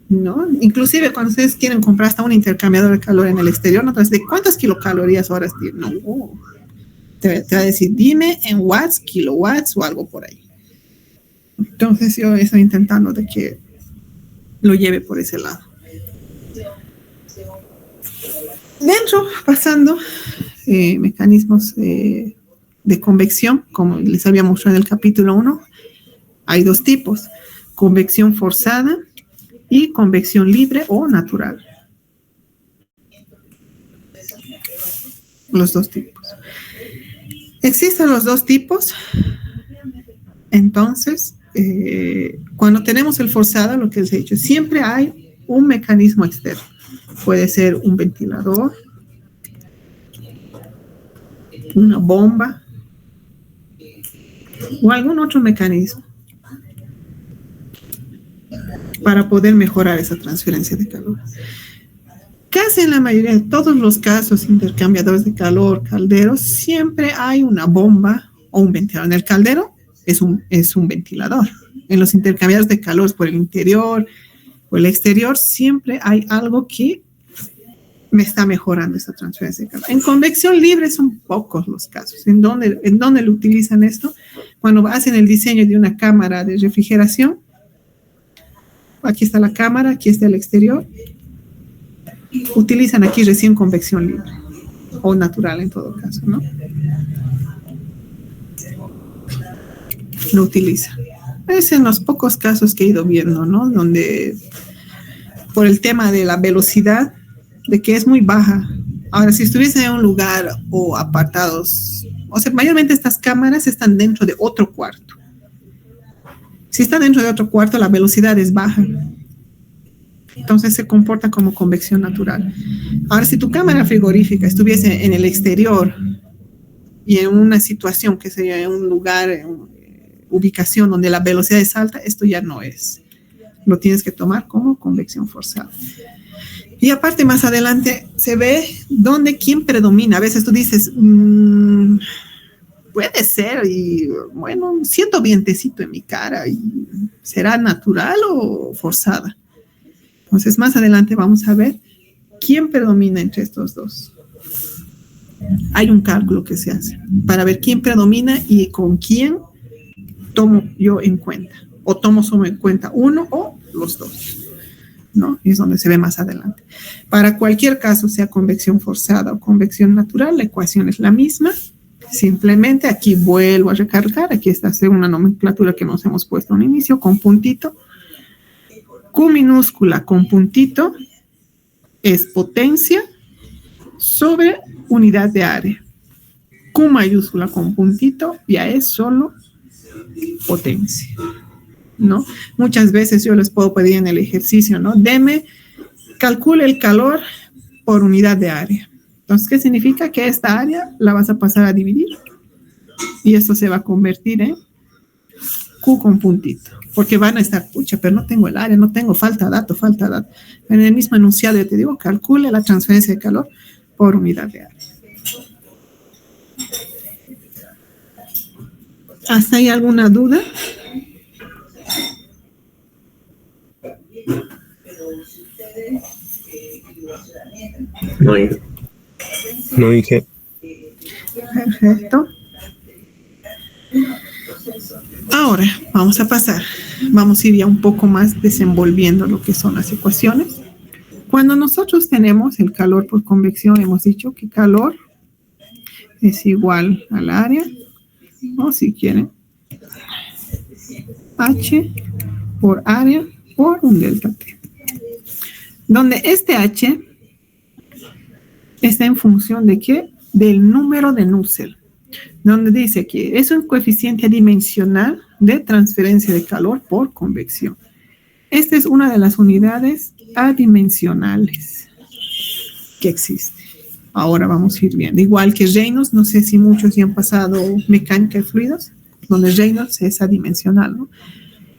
¿No? Inclusive cuando ustedes quieren comprar hasta un intercambiador de calor en el exterior, no te vas a decir, ¿cuántas kilocalorías horas tiene? No, te va a decir, dime en watts, kilowatts o algo por ahí. Entonces yo estoy intentando de que lo lleve por ese lado. Dentro, pasando, mecanismos de convección, como les había mostrado en el capítulo 1, hay dos tipos, convección forzada y convección libre o natural. Los dos tipos. Existen los dos tipos. Entonces, cuando tenemos el forzado, lo que les he dicho, siempre hay un mecanismo externo. Puede ser un ventilador, una bomba o algún otro mecanismo para poder mejorar esa transferencia de calor. Casi en la mayoría de todos los casos, intercambiadores de calor, calderos, siempre hay una bomba o un ventilador. En el caldero es un ventilador. En los intercambiadores de calor por el interior o el exterior, siempre hay algo que me está mejorando esa transferencia de calor. En convección libre son pocos los casos. ¿En dónde lo utilizan esto? Cuando hacen el diseño de una cámara de refrigeración, aquí está la cámara, aquí está el exterior. Utilizan aquí recién convección libre o natural en todo caso, ¿no? Lo utilizan. Es en los pocos casos que he ido viendo, ¿no? Donde por el tema de la velocidad, de que es muy baja. Ahora, si estuviesen en un lugar o apartados, o sea, mayormente estas cámaras están dentro de otro cuarto. Si está dentro de otro cuarto, la velocidad es baja. Entonces se comporta como convección natural. Ahora, si tu cámara frigorífica estuviese en el exterior y en una situación que sería en un lugar, en ubicación donde la velocidad es alta, esto ya no es. Lo tienes que tomar como convección forzada. Y aparte, más adelante, se ve quién predomina. A veces tú dices, puede ser, y bueno, siento vientecito en mi cara, y ¿será natural o forzada? Entonces, más adelante vamos a ver quién predomina entre estos dos. Hay un cálculo que se hace para ver quién predomina y con quién tomo yo en cuenta. O tomo solo en cuenta uno o los dos, ¿no? Es donde se ve más adelante. Para cualquier caso, sea convección forzada o convección natural, la ecuación es la misma. Simplemente aquí vuelvo a recargar. Aquí está una nomenclatura que nos hemos puesto al inicio con puntito. Q minúscula con puntito es potencia sobre unidad de área. Q mayúscula con puntito ya es solo potencia, ¿no? Muchas veces yo les puedo pedir en el ejercicio, ¿no? Calcule el calor por unidad de área. Entonces, ¿qué significa? Que esta área la vas a pasar a dividir y esto se va a convertir en Q con puntito, porque van a estar, pucha, pero no tengo el área, no tengo, falta dato. En el mismo enunciado yo te digo, calcule la transferencia de calor por unidad de área. ¿Hasta ahí alguna duda? No dije. Perfecto. Ahora vamos a pasar, vamos a ir ya un poco más desenvolviendo lo que son las ecuaciones. Cuando nosotros tenemos el calor por convección, hemos dicho que calor es igual al área, o si quieren, H por área por un delta T. Donde este H está en función de ¿qué? Del número de Nusselt, donde dice que es un coeficiente adimensional de transferencia de calor por convección. Esta es una de las unidades adimensionales que existe. Ahora vamos a ir viendo. Igual que Reynolds, no sé si muchos ya han pasado mecánica de fluidos, donde Reynolds es adimensional, ¿no?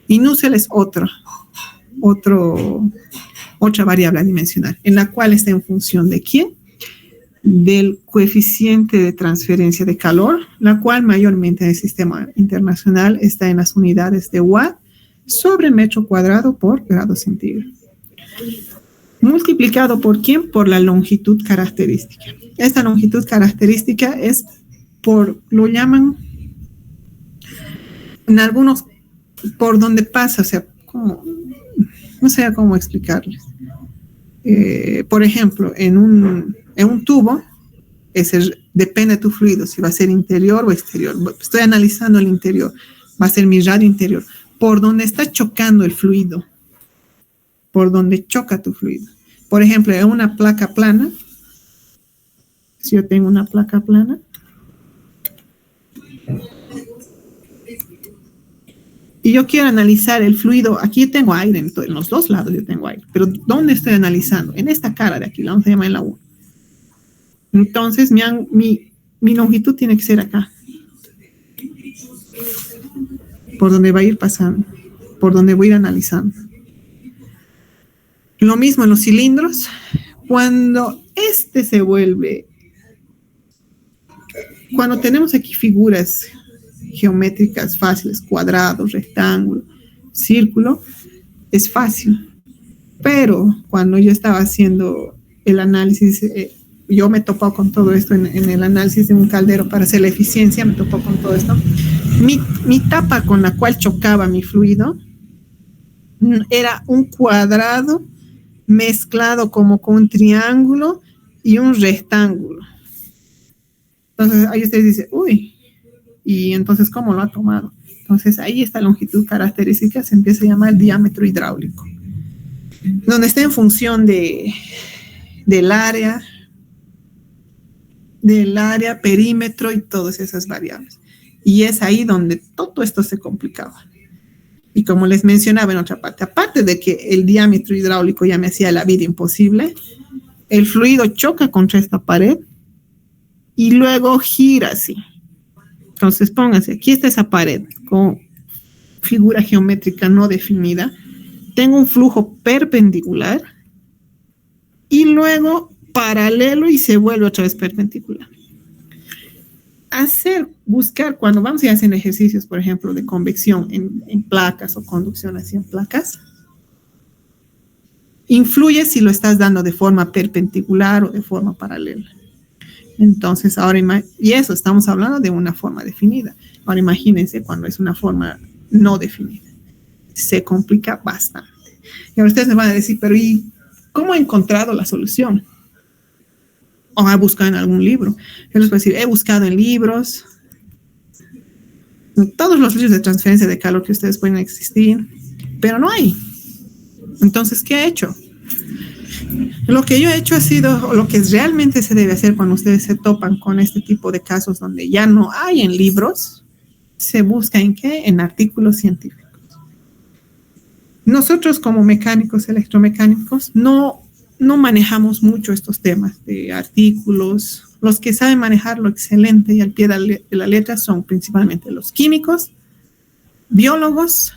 Y Nusselt es otro. otra variable dimensional, en la cual está en función de quién, del coeficiente de transferencia de calor, la cual mayormente en el sistema internacional está en las unidades de watt sobre metro cuadrado por grado centígrado. Multiplicado por quién, por la longitud característica. Esta longitud característica es lo llaman en algunos, por donde pasa, o sea, no sé cómo explicarles. Por ejemplo, en un tubo, depende de tu fluido, si va a ser interior o exterior. Estoy analizando el interior, va a ser mi radio interior. Por donde está chocando el fluido, por donde choca tu fluido. Por ejemplo, en una placa plana, si yo tengo una placa plana, y yo quiero analizar el fluido, aquí tengo aire, en los dos lados yo tengo aire, pero ¿dónde estoy analizando? En esta cara de aquí, la vamos a llamar en la 1. Entonces, mi longitud tiene que ser acá, por donde va a ir pasando, por donde voy a ir analizando. Lo mismo en los cilindros, cuando cuando tenemos aquí figuras geométricas fáciles, cuadrado, rectángulo, círculo, es fácil. Pero cuando yo estaba haciendo el análisis, yo me topó con todo esto en el análisis de un caldero para hacer la eficiencia, me topó con todo esto. Mi tapa con la cual chocaba mi fluido era un cuadrado mezclado como con un triángulo y un rectángulo. Entonces ahí ustedes dicen, uy, y entonces ¿cómo lo ha tomado? Entonces ahí esta longitud característica se empieza a llamar diámetro hidráulico, donde está en función del área, perímetro y todas esas variables. Y es ahí donde todo esto se complicaba. Y como les mencionaba en otra parte, aparte de que el diámetro hidráulico ya me hacía la vida imposible, el fluido choca contra esta pared y luego gira así. Entonces pónganse, aquí está esa pared con figura geométrica no definida. Tengo un flujo perpendicular y luego paralelo y se vuelve otra vez perpendicular. Buscar, cuando vamos a hacer ejercicios, por ejemplo, de convección en placas o conducción así en placas, influye si lo estás dando de forma perpendicular o de forma paralela. Entonces, y eso estamos hablando de una forma definida. Ahora imagínense cuando es una forma no definida. Se complica bastante. Y ahora ustedes me van a decir, pero ¿y cómo he encontrado la solución? O ha buscado en algún libro. Yo les voy a decir, he buscado en libros, en todos los libros de transferencia de calor que ustedes pueden existir, pero no hay. Entonces, ¿qué he hecho? Lo que yo he hecho ha sido, o lo que realmente se debe hacer cuando ustedes se topan con este tipo de casos donde ya no hay en libros, se busca ¿en qué? En artículos científicos. Nosotros como mecánicos, electromecánicos, no manejamos mucho estos temas de artículos. Los que saben manejarlo excelente y al pie de la letra son principalmente los químicos, biólogos,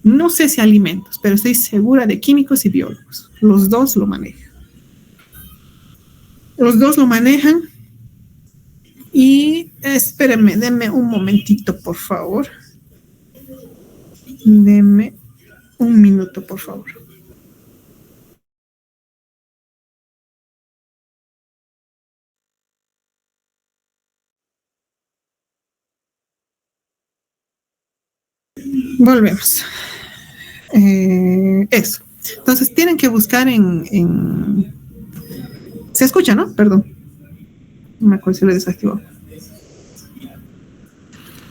no sé si alimentos, pero estoy segura de químicos y biólogos. Los dos lo manejan. Y espérenme, denme un momentito, por favor. Denme un minuto, por favor. Volvemos. Eso. Entonces tienen que buscar ¿Se escucha, no? Perdón. No me acuerdo si lo desactivó.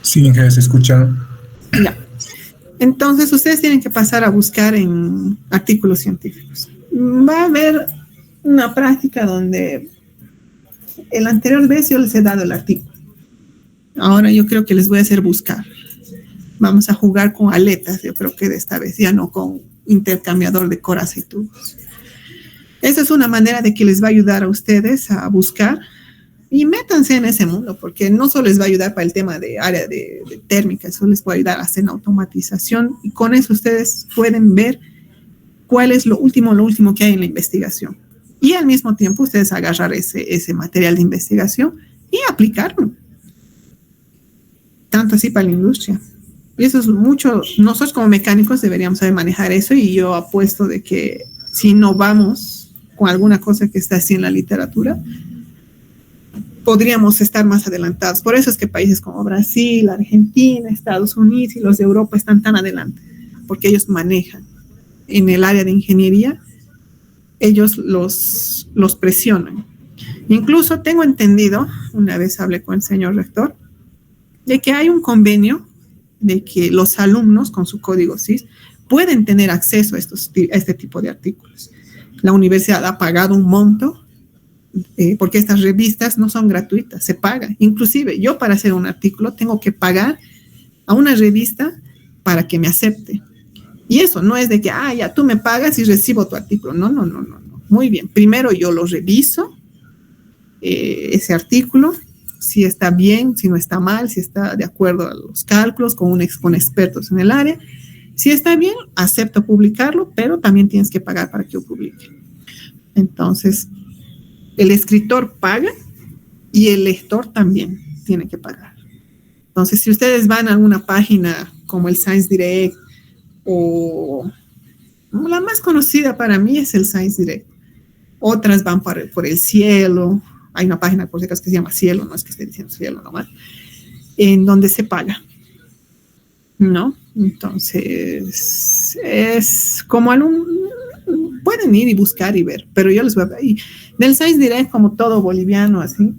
Sí, se escucha. Ya. Entonces ustedes tienen que pasar a buscar en artículos científicos. Va a haber una práctica donde el anterior vez yo les he dado el artículo. Ahora yo creo que les voy a hacer buscar. Vamos a jugar con aletas, yo creo que de esta vez, ya no con intercambiador de coras y tubos. Esa es una manera de que les va a ayudar a ustedes a buscar y métanse en ese mundo, porque no solo les va a ayudar para el tema de área de térmica, eso les va a ayudar a hacer automatización y con eso ustedes pueden ver cuál es lo último que hay en la investigación. Y al mismo tiempo ustedes agarrar ese material de investigación y aplicarlo. Tanto así para la industria. Y eso es mucho, nosotros como mecánicos deberíamos saber manejar eso, y yo apuesto de que si innovamos con alguna cosa que está así en la literatura, podríamos estar más adelantados. Por eso es que países como Brasil, Argentina, Estados Unidos y los de Europa están tan adelante, porque ellos manejan en el área de ingeniería, ellos los presionan. Incluso tengo entendido, una vez hablé con el señor rector, de que hay un convenio de que los alumnos con su código CIS pueden tener acceso a este tipo de artículos. La universidad ha pagado un monto, porque estas revistas no son gratuitas, se paga. Inclusive yo, para hacer un artículo tengo que pagar a una revista para que me acepte. Y eso no es de que, ya tú me pagas y recibo tu artículo. No. Muy bien, primero yo lo reviso, ese artículo, si está bien, si no está mal, si está de acuerdo a los cálculos con expertos en el área. Si está bien, acepto publicarlo, pero también tienes que pagar para que yo publique. Entonces, el escritor paga y el lector también tiene que pagar. Entonces, si ustedes van a alguna página como el Science Direct, o la más conocida para mí es el Science Direct, otras van por el Cielo. Hay una página, por si acaso, que se llama Cielo, no es que esté diciendo Cielo nomás, en donde se paga, ¿no? Entonces, es como pueden ir y buscar y ver, pero yo les voy a ver. Y del Science Direct, como todo boliviano, así,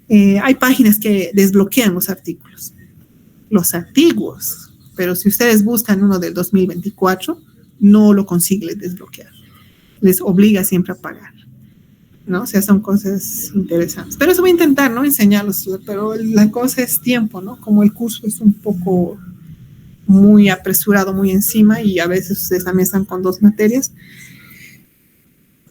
hay páginas que desbloquean los artículos, los antiguos, pero si ustedes buscan uno del 2024, no lo consiguen desbloquear. Les obliga siempre a pagar, ¿no? O sea, son cosas interesantes. Pero eso voy a intentar, ¿no? Enseñarlos, pero la cosa es tiempo, ¿no? Como el curso es un poco muy apresurado, muy encima, y a veces ustedes también están con 2 materias,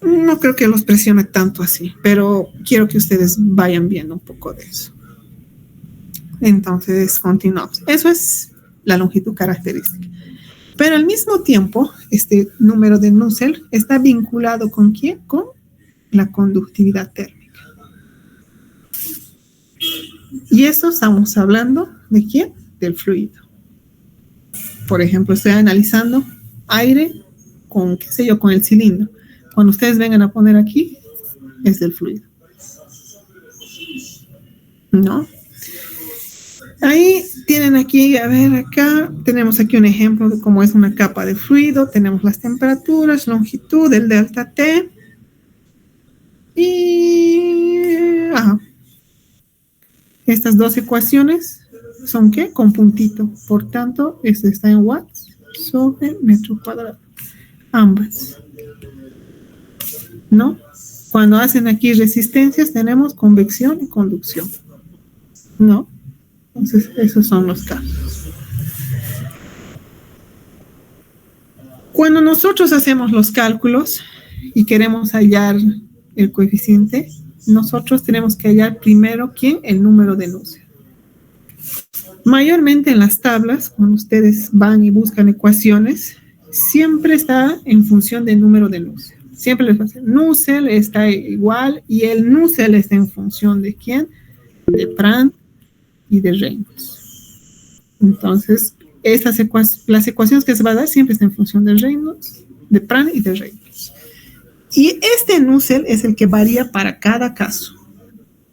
no creo que los presione tanto así, pero quiero que ustedes vayan viendo un poco de eso. Entonces, continuamos. Eso es la longitud característica. Pero al mismo tiempo, este número de Nusselt está vinculado ¿con quién? Con la conductividad térmica. Y eso estamos hablando ¿de quién? Del fluido. Por ejemplo, estoy analizando aire con, qué sé yo, con el cilindro. Cuando ustedes vengan a poner aquí, es del fluido, ¿no? Ahí tienen aquí, a ver, acá tenemos aquí un ejemplo de cómo es una capa de fluido. Tenemos las temperaturas, longitud, el delta T. Y estas 2 ecuaciones son ¿qué? Con puntito. Por tanto, esto está en watts sobre metro cuadrado. Ambas, ¿no? Cuando hacen aquí resistencias, tenemos convección y conducción, ¿no? Entonces, esos son los casos. Cuando nosotros hacemos los cálculos y queremos hallar el coeficiente, nosotros tenemos que hallar primero ¿quién? El número de Nusselt. Mayormente en las tablas, cuando ustedes van y buscan ecuaciones, siempre está en función del número de Nusselt. Siempre les va a decir, Nusselt está igual, y el Nusselt está en función ¿de quién? De Prandtl y de Reynolds. Entonces, las ecuaciones que se va a dar siempre están en función de Reynolds, de Prandtl y de Reynolds. Y este Nusselt es el que varía para cada caso.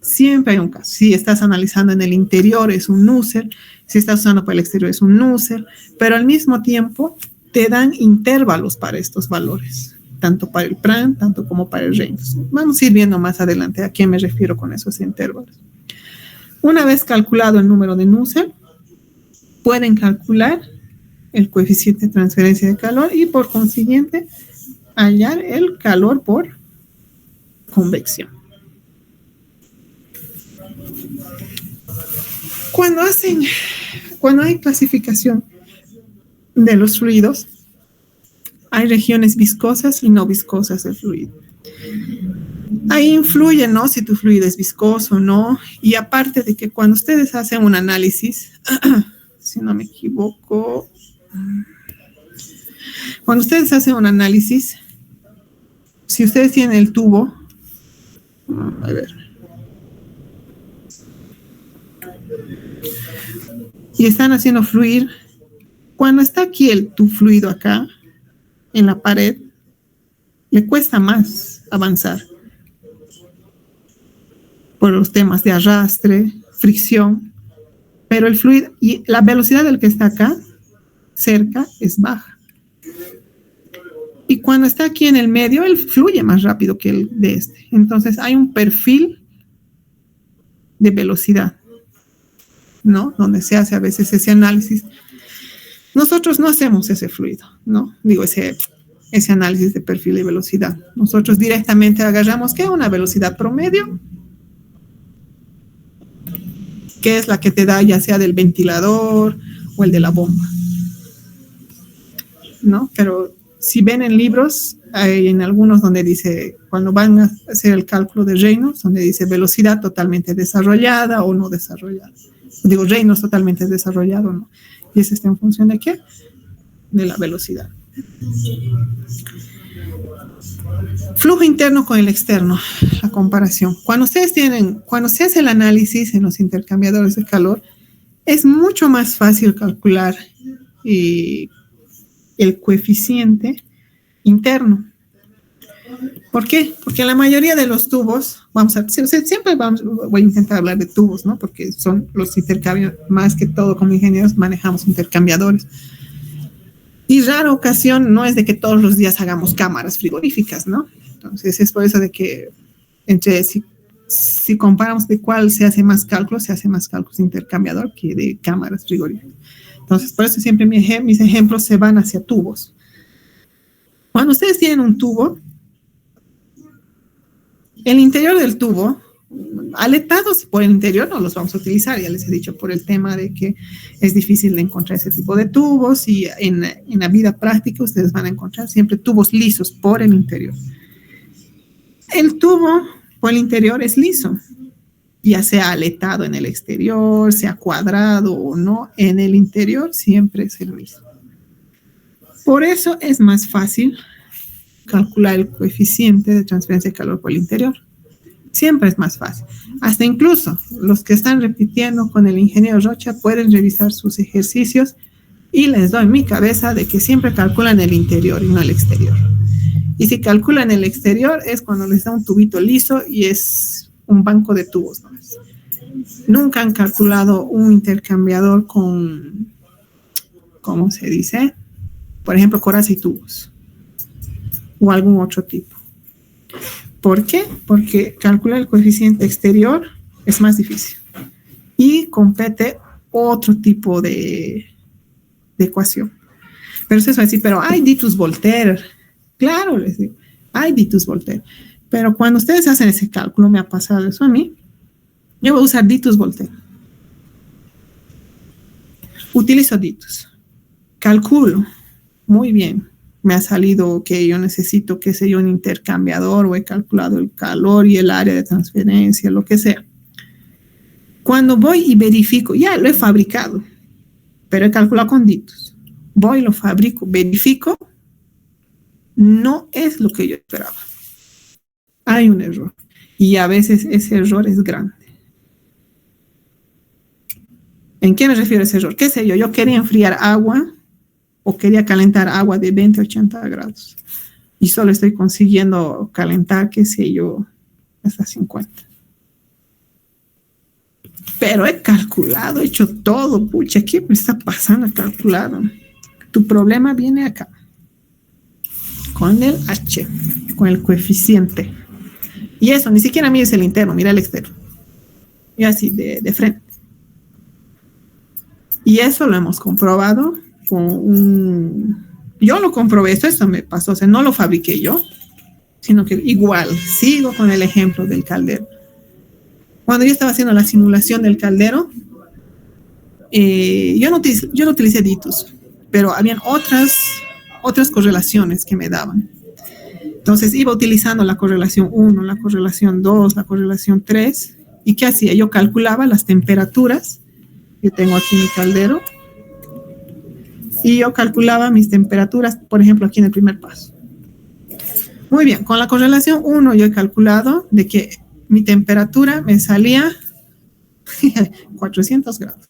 Siempre hay un caso. Si estás analizando en el interior, es un Nusselt. Si estás usando para el exterior, es un Nusselt. Pero al mismo tiempo, te dan intervalos para estos valores, tanto para el Prandtl, tanto como para el Reynolds. Vamos a ir viendo más adelante a qué me refiero con esos intervalos. Una vez calculado el número de Nusselt, pueden calcular el coeficiente de transferencia de calor y por consiguiente hallar el calor por convección. Cuando hay clasificación de los fluidos, hay regiones viscosas y no viscosas del fluido. Ahí influye, ¿no? Si tu fluido es viscoso o no. Y aparte de que cuando ustedes hacen un análisis, si no me equivoco, Cuando ustedes hacen un análisis, si ustedes tienen el tubo, a ver, y están haciendo fluir, cuando está aquí tu fluido acá, en la pared, le cuesta más avanzar por los temas de arrastre, fricción, pero el fluido y la velocidad del que está acá cerca es baja. Y cuando está aquí en el medio, él fluye más rápido que el de este. Entonces hay un perfil de velocidad, ¿no? Donde se hace a veces ese análisis. Nosotros no hacemos ese fluido, ¿no? Digo, ese análisis de perfil de velocidad. Nosotros directamente agarramos, ¿qué? Una velocidad promedio, que es la que te da ya sea del ventilador o el de la bomba, ¿no? Pero si ven en libros, hay en algunos donde dice, cuando van a hacer el cálculo de Reynolds, donde dice velocidad totalmente desarrollada o no desarrollada. Digo, Reynolds totalmente desarrollado, ¿no? Y eso está en función de ¿qué? De la velocidad. Flujo interno con el externo, la comparación. Cuando se hace el análisis en los intercambiadores de calor, es mucho más fácil calcular el coeficiente interno. ¿Por qué? Porque la mayoría de los tubos, voy a intentar hablar de tubos, ¿no? Porque son los intercambios, más que todo como ingenieros manejamos intercambiadores. Y rara ocasión no es de que todos los días hagamos cámaras frigoríficas, ¿no? Entonces es por eso de que si comparamos de cuál se hace más cálculos de intercambiador que de cámaras frigoríficas. Entonces por eso siempre mis ejemplos se van hacia tubos. Cuando ustedes tienen un tubo, el interior del tubo, aletados por el interior no los vamos a utilizar, ya les he dicho, por el tema de que es difícil de encontrar ese tipo de tubos y en la vida práctica ustedes van a encontrar siempre tubos lisos por el interior. El tubo por el interior es liso, ya sea aletado en el exterior, sea cuadrado o no, en el interior siempre es el liso. Por eso es más fácil calcular el coeficiente de transferencia de calor por el interior. Siempre es más fácil. Hasta incluso los que están repitiendo con el ingeniero Rocha pueden revisar sus ejercicios y les doy mi cabeza de que siempre calculan el interior y no el exterior. Y si calculan el exterior es cuando les da un tubito liso y es un banco de tubos, ¿no? Nunca han calculado un intercambiador con, ¿cómo se dice? Por ejemplo, coraza y tubos o algún otro tipo. ¿Por qué? Porque calcular el coeficiente exterior es más difícil y compete otro tipo de ecuación. Pero eso es así, pero hay Ditus Voltaire. Claro, les digo, hay Ditus Voltaire. Pero cuando ustedes hacen ese cálculo, me ha pasado eso a mí, yo voy a usar Ditus Voltaire. Utilizo Ditus. Calculo. Muy bien. Me ha salido que yo necesito, qué sé yo, un intercambiador o he calculado el calor y el área de transferencia, lo que sea. Cuando voy y verifico, ya lo he fabricado, pero he calculado con Ditus. Voy, lo fabrico, verifico, no es lo que yo esperaba. Hay un error y a veces ese error es grande. ¿En qué me refiero a ese error? ¿Qué sé yo? Yo quería enfriar agua o quería calentar agua de 20 a 80 grados y solo estoy consiguiendo calentar, qué sé yo, hasta 50. Pero he calculado, he hecho todo, pucha, ¿qué me está pasando? Calculado. Tu problema viene acá, con el H, con el coeficiente. Y eso, ni siquiera mires el interno, mira el externo. Y así, de frente. Y eso lo hemos comprobado con yo lo comprobé, eso me pasó, o sea, no lo fabriqué yo, sino que igual, sigo con el ejemplo del caldero. Cuando yo estaba haciendo la simulación del caldero, yo no utilicé Ditus, pero habían otras correlaciones que me daban. Entonces iba utilizando la correlación 1, la correlación 2, la correlación 3, ¿y qué hacía? Yo calculaba las temperaturas, yo tengo aquí mi caldero, y yo calculaba mis temperaturas, por ejemplo, aquí en el primer paso. Muy bien, con la correlación 1 yo he calculado de que mi temperatura me salía 400 grados.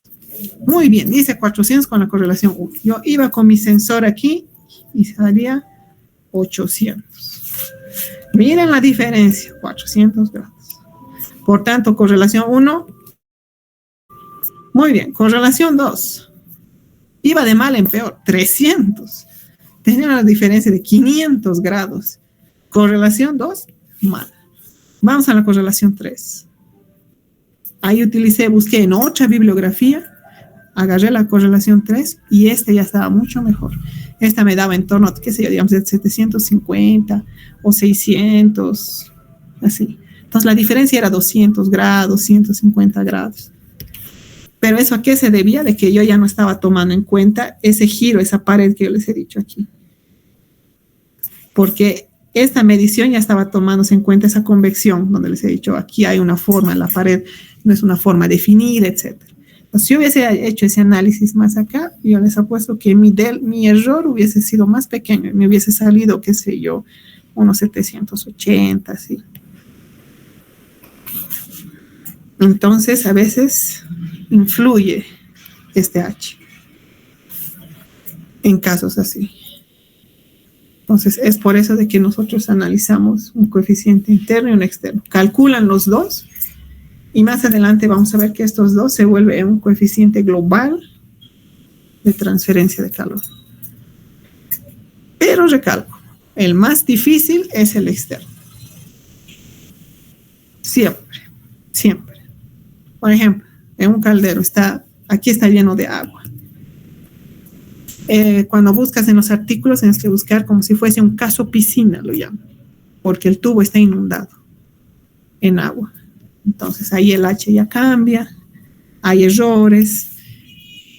Muy bien, dice 400 con la correlación 1. Yo iba con mi sensor aquí y salía 800. Miren la diferencia, 400 grados. Por tanto, correlación 1. Muy bien, correlación 2. Iba de mal en peor, 300. Tenía una diferencia de 500 grados. Correlación 2, mal. Vamos a la correlación 3. Ahí busqué en otra bibliografía, agarré la correlación 3 y esta ya estaba mucho mejor. Esta me daba en torno a, qué sé yo, digamos, de 750 o 600, así. Entonces la diferencia era 200 grados, 150 grados. Pero ¿eso a qué se debía? De que yo ya no estaba tomando en cuenta ese giro, esa pared que yo les he dicho aquí. Porque esta medición ya estaba tomándose en cuenta esa convección, donde les he dicho, aquí hay una forma en la pared, no es una forma definida, etc. Entonces, si yo hubiese hecho ese análisis más acá, yo les apuesto que mi error hubiese sido más pequeño, me hubiese salido, qué sé yo, unos 780, así. Entonces, a veces influye este H en casos así. Entonces, es por eso de que nosotros analizamos un coeficiente interno y un externo. Calculan los dos y más adelante vamos a ver que estos dos se vuelven un coeficiente global de transferencia de calor. Pero recalco, el más difícil es el externo. Siempre, siempre. Por ejemplo, en un caldero aquí está lleno de agua. Cuando buscas en los artículos tienes que buscar como si fuese un caso piscina, lo llaman, porque el tubo está inundado en agua. Entonces ahí el H ya cambia, hay errores.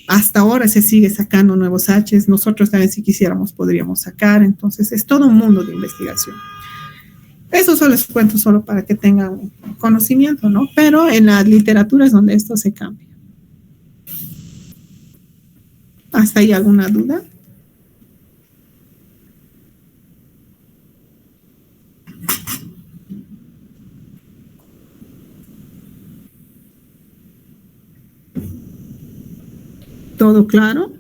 Hasta ahora se sigue sacando nuevos H's. Nosotros también, si quisiéramos, podríamos sacar. Entonces es todo un mundo de investigación. Eso solo les cuento solo para que tengan conocimiento, ¿no? Pero en la literatura es donde esto se cambia. ¿Hasta ahí alguna duda? ¿Todo claro?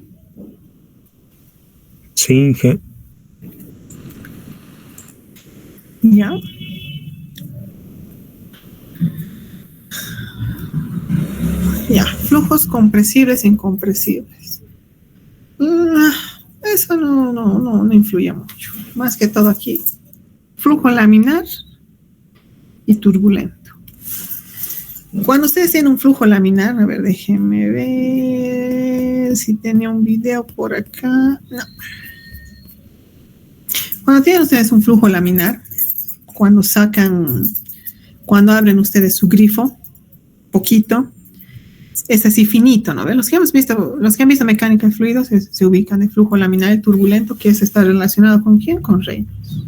Sí, Inge. Ya. Ya, flujos compresibles e incompresibles. Eso no influye mucho. Más que todo aquí. Flujo laminar y turbulento. Cuando ustedes tienen un flujo laminar, a ver, déjenme ver si tenía un video por acá. No. Cuando tienen ustedes un flujo laminar, cuando abren ustedes su grifo, poquito, es así finito, ¿no? Los que han visto mecánica de fluidos se ubican en flujo laminar y turbulento, que está relacionado ¿con quién? Con Reynolds.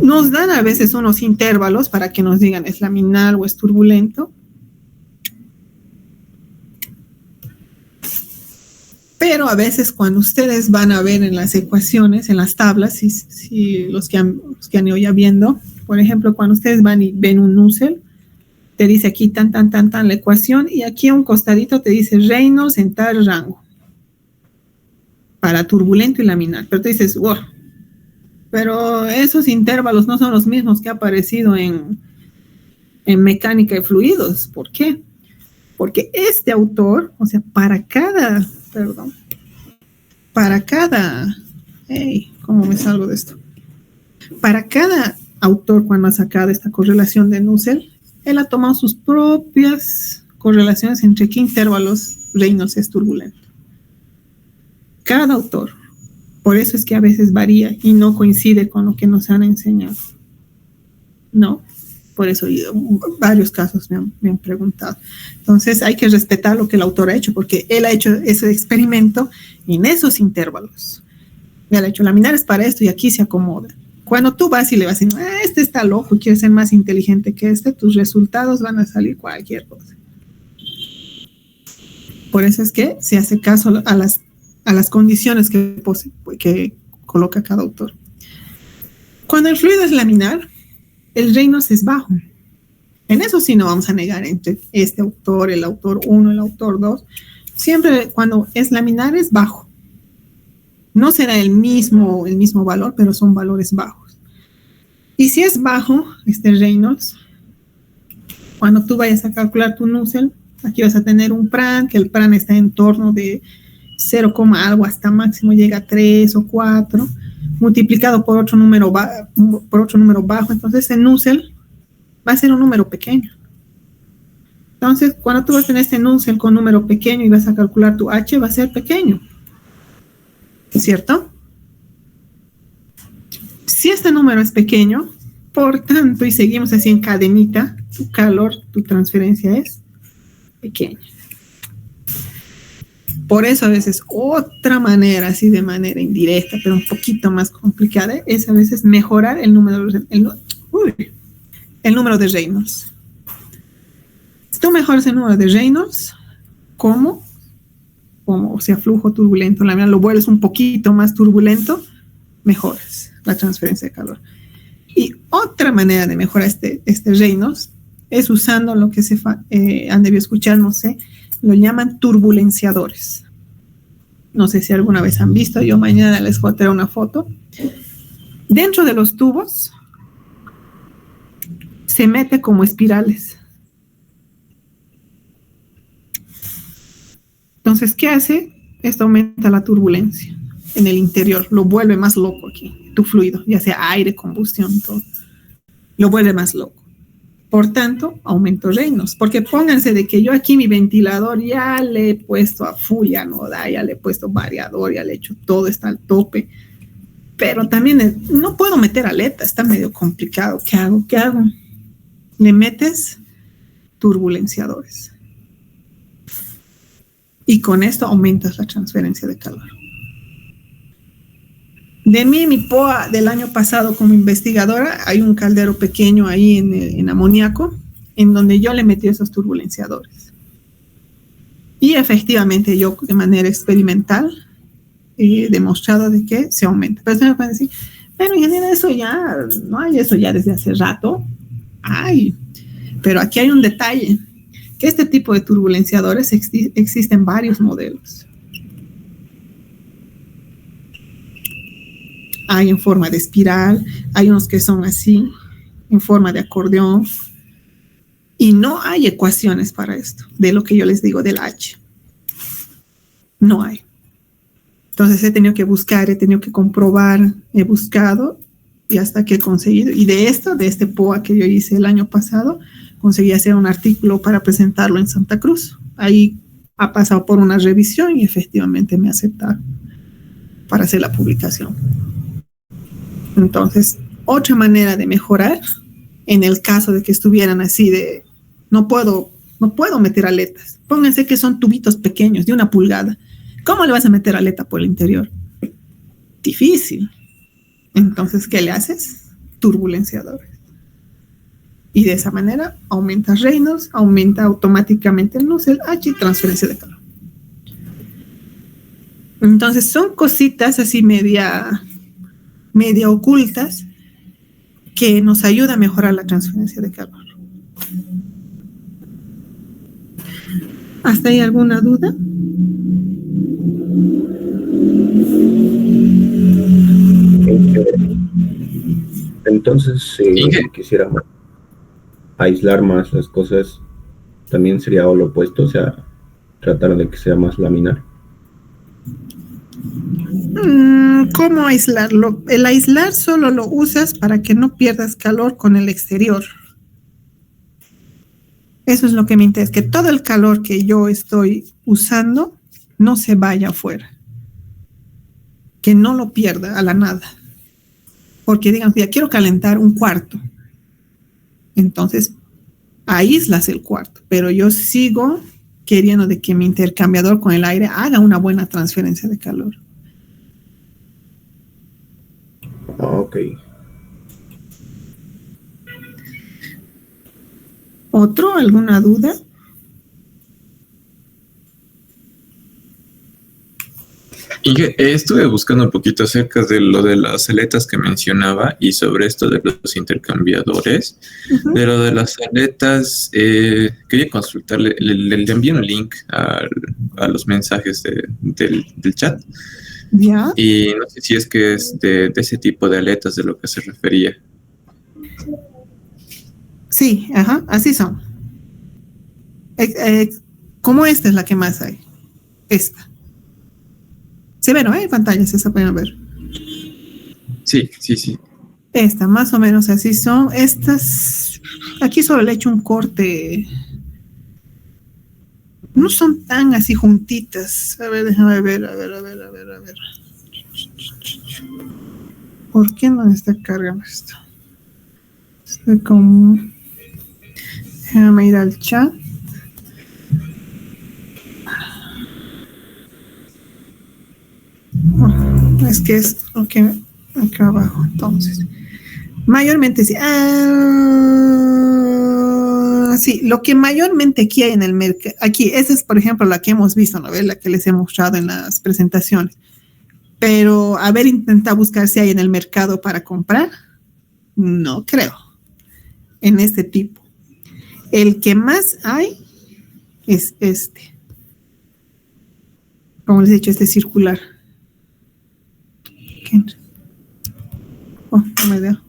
Nos dan a veces unos intervalos para que nos digan es laminar o es turbulento. Pero a veces cuando ustedes van a ver en las ecuaciones, en las tablas, si los que han ido ya viendo, por ejemplo, cuando ustedes van y ven un Nusselt, te dice aquí tan la ecuación y aquí a un costadito te dice Reynolds en tal rango para turbulento y laminar. Pero tú dices, wow, pero esos intervalos no son los mismos que ha aparecido en mecánica de fluidos. ¿Por qué? Porque este autor, o sea, para cada, ¿cómo me salgo de esto? Para cada autor, cuando ha sacado esta correlación de Nusselt, él ha tomado sus propias correlaciones entre qué intervalos Reynolds es turbulento. Cada autor. Por eso es que a veces varía y no coincide con lo que nos han enseñado. ¿No? Por eso varios casos me han preguntado. Entonces hay que respetar lo que el autor ha hecho, porque él ha hecho ese experimento en esos intervalos. Él ha hecho laminares para esto y aquí se acomoda. Cuando tú vas y le vas a decir, este está loco y quiere ser más inteligente que tus resultados van a salir cualquier cosa. Por eso es que se hace caso a las condiciones que coloca cada autor. Cuando el fluido es laminar, el Reynolds es bajo. En eso sí no vamos a negar entre este autor, el autor 1, el autor 2. Siempre cuando es laminar es bajo. No será el mismo valor, pero son valores bajos. Y si es bajo, este Reynolds, cuando tú vayas a calcular tu Nusselt, aquí vas a tener un PRAN, que el PRAN está en torno de 0, algo hasta máximo llega a 3 o 4, multiplicado por otro número bajo. Entonces el Nusselt va a ser un número pequeño. Entonces, cuando tú vas a tener este Nusselt con número pequeño y vas a calcular tu H, va a ser pequeño. ¿Cierto? Si este número es pequeño, por tanto, y seguimos así en cadenita, tu calor, tu transferencia es pequeña. Por eso a veces otra manera, así de manera indirecta, pero un poquito más complicada, es a veces mejorar el número de Reynolds. Si tú mejoras el número de Reynolds, ¿cómo? Como, o sea, flujo turbulento, la lo vuelves un poquito más turbulento, mejoras la transferencia de calor. Y otra manera de mejorar este Reynolds es usando lo que han debido escuchar, no sé, lo llaman turbulenciadores. No sé si alguna vez han visto, yo mañana les voy a traer una foto. Dentro de los tubos se mete como espirales. Entonces, ¿qué hace? Esto aumenta la turbulencia en el interior, lo vuelve más loco aquí, tu fluido, ya sea aire, combustión, todo. Lo vuelve más loco. Por tanto, aumento Reynolds, porque pónganse de que yo aquí mi ventilador ya le he puesto a full, ya no da, ya le he puesto variador, ya le he hecho todo, está al tope, pero también no puedo meter aleta, está medio complicado. ¿Qué hago? Le metes turbulenciadores. Y con esto aumentas la transferencia de calor. De mí, mi POA del año pasado como investigadora, hay un caldero pequeño ahí en amoníaco, en donde yo le metí esos turbulenciadores. Y efectivamente yo de manera experimental he demostrado de que se aumenta. Pero se me pueden decir, pero ingeniera, eso ya, no hay eso ya desde hace rato. Ay, pero aquí hay un detalle, que este tipo de turbulenciadores existen varios modelos. Hay en forma de espiral, hay unos que son así, en forma de acordeón, y no hay ecuaciones para esto, de lo que yo les digo del H. No hay. Entonces he tenido que buscar, he tenido que comprobar, he buscado, y hasta que he conseguido, y de este POA que yo hice el año pasado, conseguí hacer un artículo para presentarlo en Santa Cruz. Ahí ha pasado por una revisión y efectivamente me aceptaron para hacer la publicación. Entonces, otra manera de mejorar, en el caso de que estuvieran así de, no puedo meter aletas. Pónganse que son tubitos pequeños, de 1 pulgada. ¿Cómo le vas a meter aleta por el interior? Difícil. Entonces, ¿qué le haces? Turbulenciadores. Y de esa manera aumenta Reynolds, aumenta automáticamente el Nusselt, H y transferencia de calor. Entonces, son cositas así media ocultas que nos ayuda a mejorar la transferencia de calor. ¿Hasta ahí alguna duda? Entonces, si quisiéramos aislar más las cosas, también sería lo opuesto, o sea, tratar de que sea más laminar. ¿Cómo aislarlo? El aislar solo lo usas para que no pierdas calor con el exterior. Eso es lo que me interesa, que todo el calor que yo estoy usando no se vaya afuera. Que no lo pierda a la nada. Porque digamos, ya quiero calentar un cuarto. Entonces, aíslas el cuarto. Pero yo sigo queriendo de que mi intercambiador con el aire haga una buena transferencia de calor. Ok. ¿Otro? ¿Alguna duda? Inge, estuve buscando un poquito acerca de lo de las aletas que mencionaba y sobre esto de los intercambiadores. Ujú. De lo de las aletas, quería consultarle, le envié un link a los mensajes del chat Ya. y no sé si es que es de ese tipo de aletas de lo que se refería. Sí, ajá, así son. Como esta es la que más hay. Esta. Se ve, ¿no? En pantalla se pueden ver. Sí, sí, sí. Esta, más o menos así son. Estas, aquí solo le he hecho un corte. No son tan así juntitas. A ver, déjame ver, a ver. ¿Por qué no está cargando esto? Estoy como... Déjame ir al chat. Es que es lo que acá abajo, entonces. Mayormente sí. Sí, lo que mayormente aquí hay en el mercado, aquí, esa es por ejemplo la que hemos visto, ¿no? La que les he mostrado en las presentaciones. Pero haber intentado buscar si hay en el mercado para comprar, no creo. En este tipo. El que más hay es este. Como les he dicho, este circular. Oh, no me veo.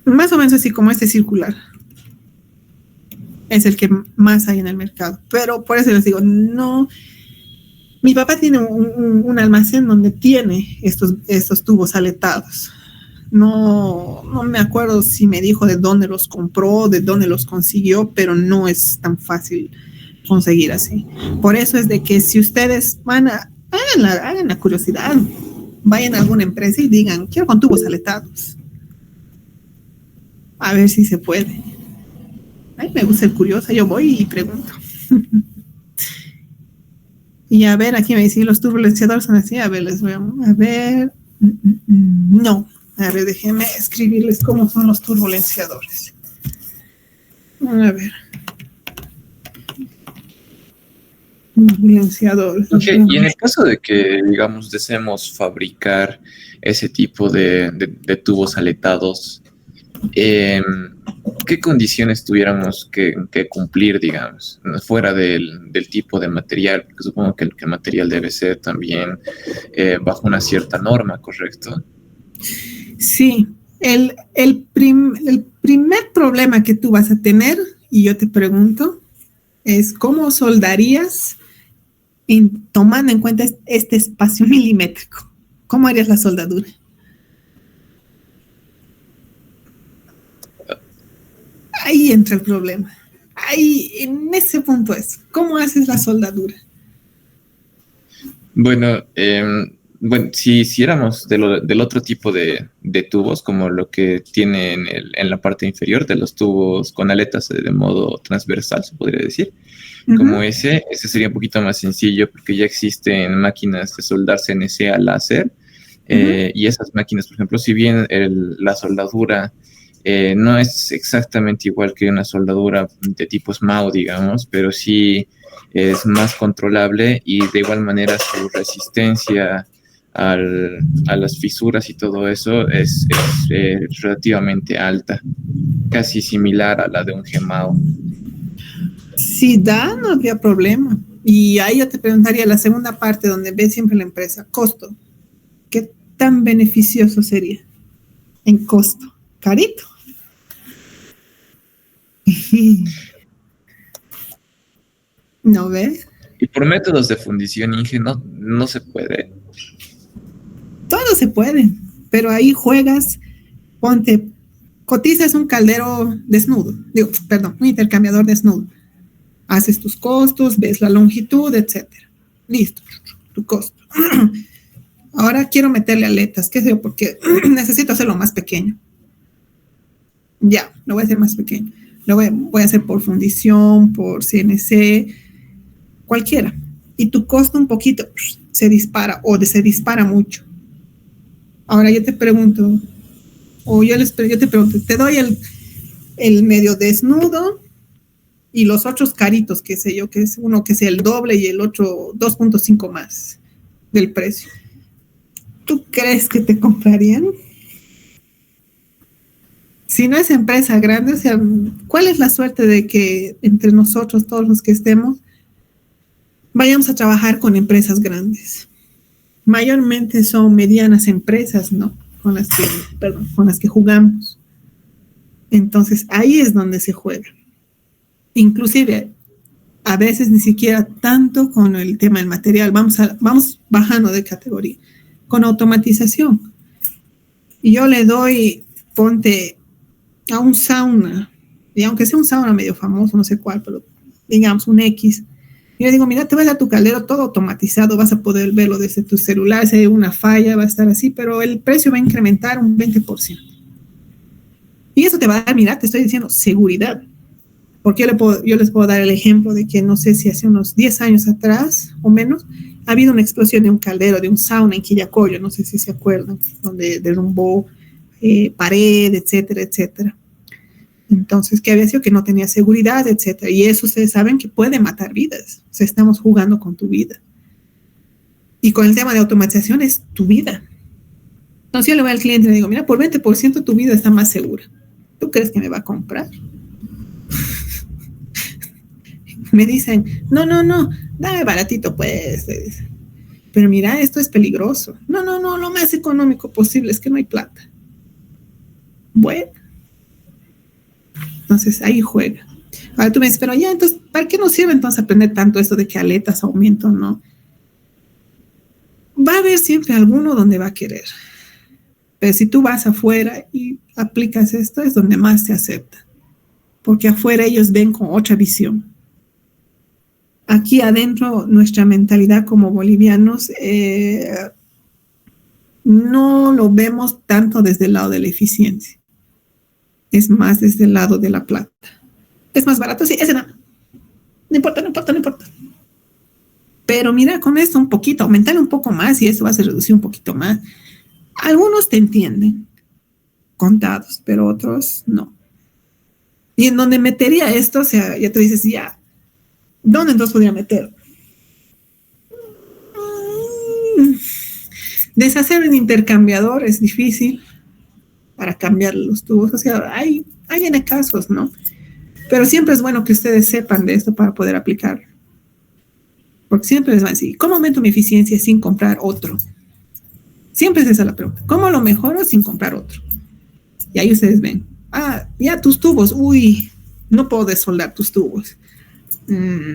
Más o menos así como este circular. Es el que más hay en el mercado. Pero por eso les digo, no. Mi papá tiene un almacén donde tiene estos tubos aletados. No me acuerdo si me dijo de dónde los compró, de dónde los consiguió, pero no es tan fácil conseguir así. Por eso es de que si ustedes hagan la curiosidad, vayan a alguna empresa y digan, quiero con tubos aletados. A ver si se puede. Ay, me gusta el curioso, yo voy y pregunto. Y a ver, aquí me dicen, los turbulenciadores son así. A ver, les voy a ver. No. A ver, déjenme escribirles cómo son los turbulenciadores. A ver. Turbulenciadores. Okay. Y en el caso de que, digamos, deseemos fabricar ese tipo de tubos aletados, ¿qué condiciones tuviéramos que cumplir, digamos, fuera del tipo de material? Porque supongo que el material debe ser también bajo una cierta norma, ¿correcto? Sí, el primer problema que tú vas a tener, y yo te pregunto, es cómo soldarías tomando en cuenta este espacio milimétrico. ¿Cómo harías la soldadura? Ahí entra el problema. Ahí, en ese punto es, ¿cómo haces la soldadura? Bueno, si hiciéramos del otro tipo de tubos, como lo que tiene en la parte inferior de los tubos con aletas de modo transversal, se podría decir, como ese sería un poquito más sencillo porque ya existen máquinas de soldar CNC a láser, y esas máquinas, por ejemplo, si bien la soldadura no es exactamente igual que una soldadura de tipo SMAO, digamos, pero sí es más controlable y de igual manera su resistencia a las fisuras y todo eso es relativamente alta, casi similar a la de un GEMAO. Si da, no habría problema. Y ahí yo te preguntaría la segunda parte donde ve siempre la empresa, costo. ¿Qué tan beneficioso sería en costo? Carito. ¿No ves? Y por métodos de fundición, Inge, no se puede. Todo se puede, pero ahí juegas, cotizas un caldero desnudo, un intercambiador desnudo. Haces tus costos, ves la longitud, etcétera. Listo, tu costo. Ahora quiero meterle aletas, qué sé yo, porque necesito hacerlo más pequeño. Ya, lo voy a hacer más pequeño. Lo voy a hacer por fundición, por CNC, cualquiera. Y tu costo un poquito se dispara se dispara mucho. Ahora yo te pregunto, yo te pregunto, te doy el medio desnudo y los otros caritos, qué sé yo, que es uno que sea el doble y el otro 2.5 más del precio. ¿Tú crees que te comprarían? Si no es empresa grande, o sea, ¿cuál es la suerte de que entre nosotros, todos los que estemos, vayamos a trabajar con empresas grandes? Mayormente son medianas empresas, ¿no? Con las que jugamos. Entonces, ahí es donde se juega. Inclusive, a veces ni siquiera tanto con el tema del material, vamos bajando de categoría, con automatización. Y yo le doy, ponte a un sauna, y aunque sea un sauna medio famoso, no sé cuál, pero digamos un X, y le digo, mira, te vas a tu caldero todo automatizado, vas a poder verlo desde tu celular, si hay una falla va a estar así, pero el precio va a incrementar un 20%. Y eso te va a dar, mira, te estoy diciendo, seguridad. Porque yo les puedo dar el ejemplo de que no sé si hace unos 10 años atrás o menos, ha habido una explosión de un caldero, de un sauna en Quillacollo, no sé si se acuerdan, donde derrumbó pared, etcétera, etcétera. Entonces, ¿qué había sido? Que no tenía seguridad, etcétera. Y eso ustedes saben que puede matar vidas. O sea, estamos jugando con tu vida. Y con el tema de automatización es tu vida. Entonces yo le voy al cliente y le digo, mira, por 20% tu vida está más segura. ¿Tú crees que me va a comprar? Me dicen, no, dame baratito, pues. Pero mira, esto es peligroso. No, lo más económico posible, es que no hay plata. Bueno. Entonces, ahí juega. Ahora tú me dices, pero ya, entonces, ¿para qué nos sirve entonces aprender tanto esto de que aletas aumentan, no? Va a haber siempre alguno donde va a querer. Pero si tú vas afuera y aplicas esto, es donde más te aceptan. Porque afuera ellos ven con otra visión. Aquí adentro, nuestra mentalidad como bolivianos no lo vemos tanto desde el lado de la eficiencia. Es más desde el lado de la plata. ¿Es más barato? Sí, ese nada. No importa. Pero mira, con esto un poquito, aumentar un poco más y eso va a reducir un poquito más. Algunos te entienden, contados, pero otros no. Y en donde metería esto, o sea, ya te dices, ya, ¿dónde entonces podría meter? Deshacer un intercambiador es difícil para cambiar los tubos. O sea, hay en casos, ¿no? Pero siempre es bueno que ustedes sepan de esto para poder aplicarlo. Porque siempre les van a decir, ¿cómo aumento mi eficiencia sin comprar otro? Siempre es esa la pregunta. ¿Cómo lo mejoro sin comprar otro? Y ahí ustedes ven, ya tus tubos, no puedo desoldar tus tubos.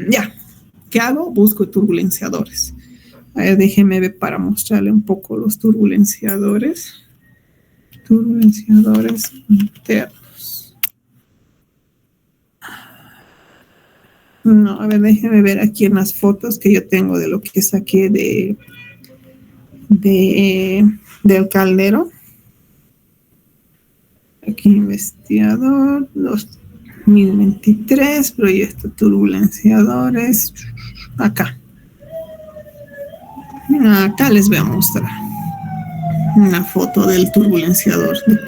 Ya, ¿qué hago? Busco turbulenciadores. A ver, déjenme ver para mostrarle un poco los turbulenciadores. Turbulenciadores internos. No, a ver, déjenme ver aquí en las fotos que yo tengo de lo que saqué del caldero. Aquí investigador 2023, proyecto turbulenciadores. Acá les voy a mostrar una foto del turbulenciador, de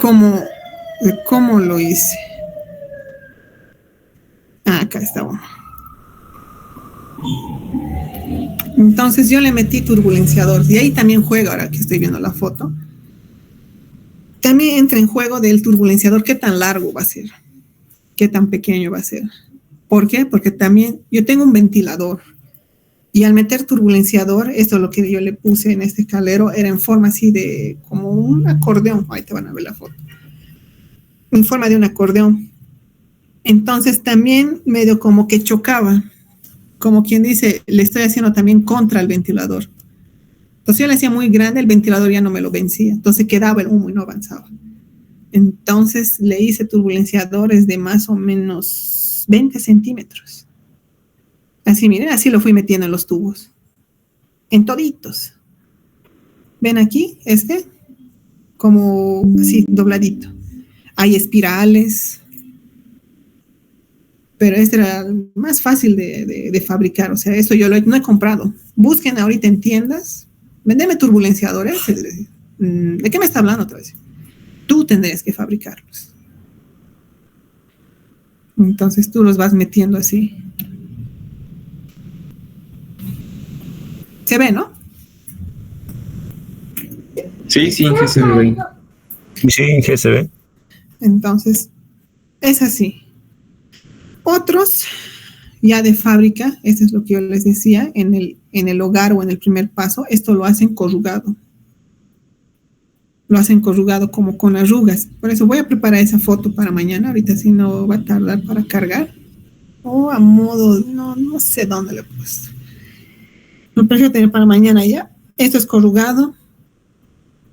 cómo lo hice. Acá está uno. Entonces yo le metí turbulenciador y ahí también juega, ahora que estoy viendo la foto, también entra en juego del turbulenciador, qué tan largo va a ser, qué tan pequeño va a ser. ¿Por qué? Porque también yo tengo un ventilador y al meter turbulenciador, esto es lo que yo le puse en este caldero, era en forma así de como un acordeón, ahí te van a ver la foto, en forma de un acordeón. Entonces también medio como que chocaba, como quien dice, le estoy haciendo también contra el ventilador. Entonces yo le hacía muy grande, el ventilador ya no me lo vencía, entonces quedaba el humo y no avanzaba. Entonces le hice turbulenciadores de más o menos 20 centímetros. Así, miren, así lo fui metiendo en los tubos. En toditos. ¿Ven aquí? Como así, dobladito. Hay espirales. Pero este era más fácil de fabricar. O sea, esto yo no he comprado. Busquen ahorita en tiendas. Vendeme turbulenciadores. ¿De qué me está hablando otra vez? Tú tendrías que fabricarlos. Entonces tú los vas metiendo así. ¿Se ve, no? Sí, sí, en GSV. Sí, en GSB. Entonces, es así. Otros, ya de fábrica, esto es lo que yo les decía, en el hogar o en el primer paso, esto lo hacen corrugado. Lo hacen corrugado como con arrugas. Por eso voy a preparar esa foto para mañana. Ahorita si no va a tardar para cargar. O a modo, no sé dónde le he puesto. Lo prefiero tener para mañana ya. Esto es corrugado.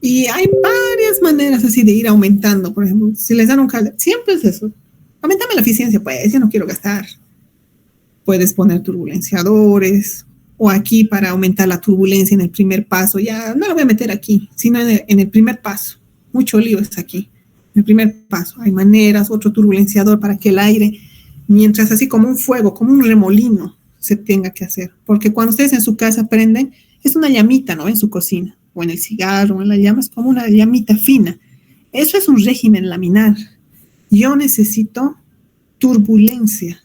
Y hay varias maneras así de ir aumentando. Por ejemplo, si les dan un caldero, siempre es eso. Aumentame la eficiencia, pues, ya no quiero gastar. Puedes poner turbulenciadores. O aquí para aumentar la turbulencia en el primer paso. Ya no lo voy a meter aquí, sino en el primer paso. Mucho lío está aquí. En el primer paso hay maneras, otro turbulenciador para que el aire, mientras así como un fuego, como un remolino, se tenga que hacer. Porque cuando ustedes en su casa prenden, es una llamita, ¿no? En su cocina, o en el cigarro, o en la llama, es como una llamita fina. Eso es un régimen laminar. Yo necesito turbulencia.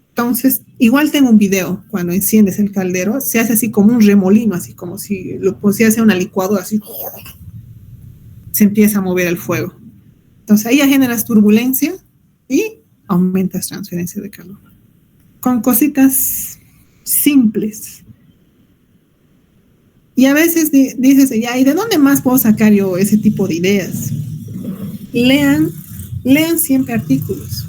Entonces, igual tengo un video, cuando enciendes el caldero, se hace así como un remolino, así como si lo pusieras en una licuadora, así, se empieza a mover el fuego. Entonces, ahí ya generas turbulencia y aumentas transferencia de calor. Con cositas simples. Y a veces dices, ya, ¿y de dónde más puedo sacar yo ese tipo de ideas? Lean siempre artículos.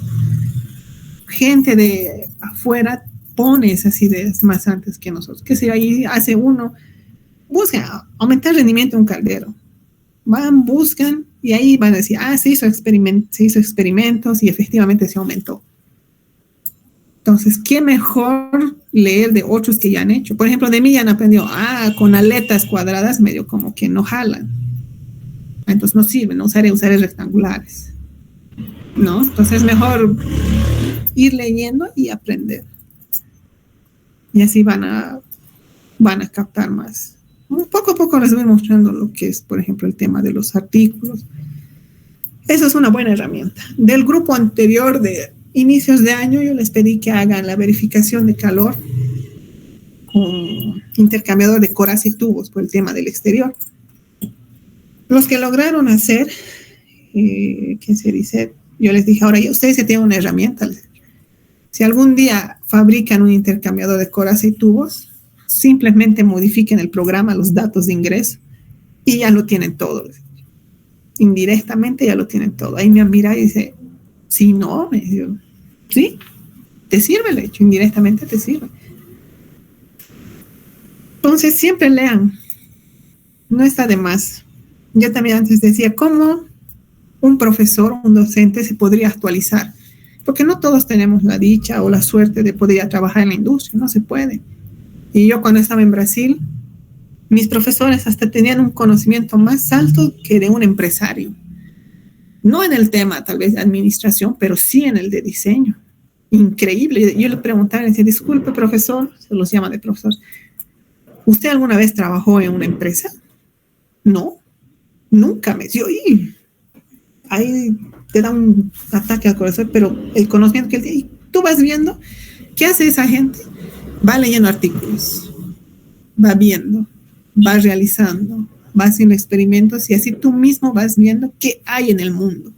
Gente de afuera pone esas ideas más antes que nosotros. Que si ahí hace uno, busca aumentar el rendimiento de un caldero. Buscan y ahí van a decir, se hizo experimentos y efectivamente se aumentó. Entonces, ¿qué mejor leer de otros que ya han hecho? Por ejemplo, de mí ya han aprendido, con aletas cuadradas medio como que no jalan. Entonces no sirven, no usaré rectangulares. ¿No? Entonces es mejor ir leyendo y aprender. Y así van a captar más. Poco a poco les voy mostrando lo que es, por ejemplo, el tema de los artículos. Eso es una buena herramienta. Del grupo anterior de inicios de año, yo les pedí que hagan la verificación de calor con intercambiador de coras y tubos por el tema del exterior. Los que lograron hacer, ¿qué se dice? Yo les dije, ahora ya ustedes ya tienen una herramienta. Si algún día fabrican un intercambiador de coras y tubos, simplemente modifiquen el programa, los datos de ingreso, y ya lo tienen todo. Indirectamente ya lo tienen todo. Ahí me mira y dice, sí, no, me dijo, sí, te sirve el hecho, indirectamente te sirve. Entonces siempre lean, no está de más. Yo también antes decía, ¿cómo un profesor, un docente se podría actualizar? Porque no todos tenemos la dicha o la suerte de poder trabajar en la industria, no se puede. Y yo cuando estaba en Brasil, mis profesores hasta tenían un conocimiento más alto que de un empresario. No en el tema tal vez de administración, pero sí en el de diseño. Increíble. Yo le preguntaba, le decía, disculpe profesor, se los llama de profesor, ¿usted alguna vez trabajó en una empresa? No, nunca me dio. Ahí te da un ataque al corazón, pero el conocimiento que él tiene, y tú vas viendo, ¿qué hace esa gente? Va leyendo artículos, va viendo, va realizando, va haciendo experimentos y así tú mismo vas viendo qué hay en el mundo,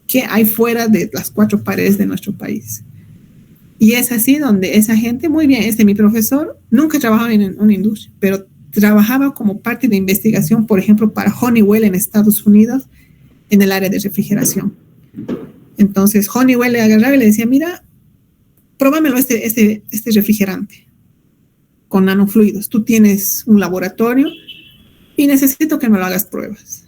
qué hay fuera de las cuatro paredes de nuestro país. Y es así donde esa gente, muy bien, mi profesor nunca trabajaba en una industria, pero trabajaba como parte de investigación, por ejemplo, para Honeywell en Estados Unidos, en el área de refrigeración. Entonces Honeywell le agarraba y le decía, mira, próbamelo este refrigerante con nanofluidos. Tú tienes un laboratorio y necesito que me lo hagas pruebas.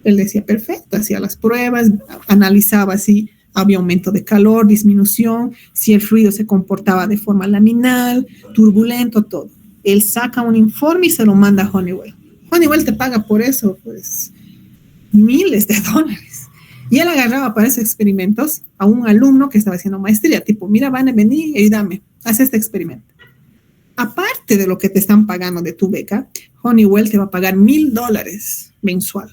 Él decía, perfecto, hacía las pruebas, analizaba si había aumento de calor, disminución, si el fluido se comportaba de forma laminal, turbulento, todo. Él saca un informe y se lo manda a Honeywell. Honeywell te paga por eso, pues, miles de dólares. Y él agarraba para esos experimentos a un alumno que estaba haciendo maestría, tipo, mira, van a venir y ayúdame, haz este experimento. Aparte de lo que te están pagando de tu beca, Honeywell te va a pagar $1,000 mensual.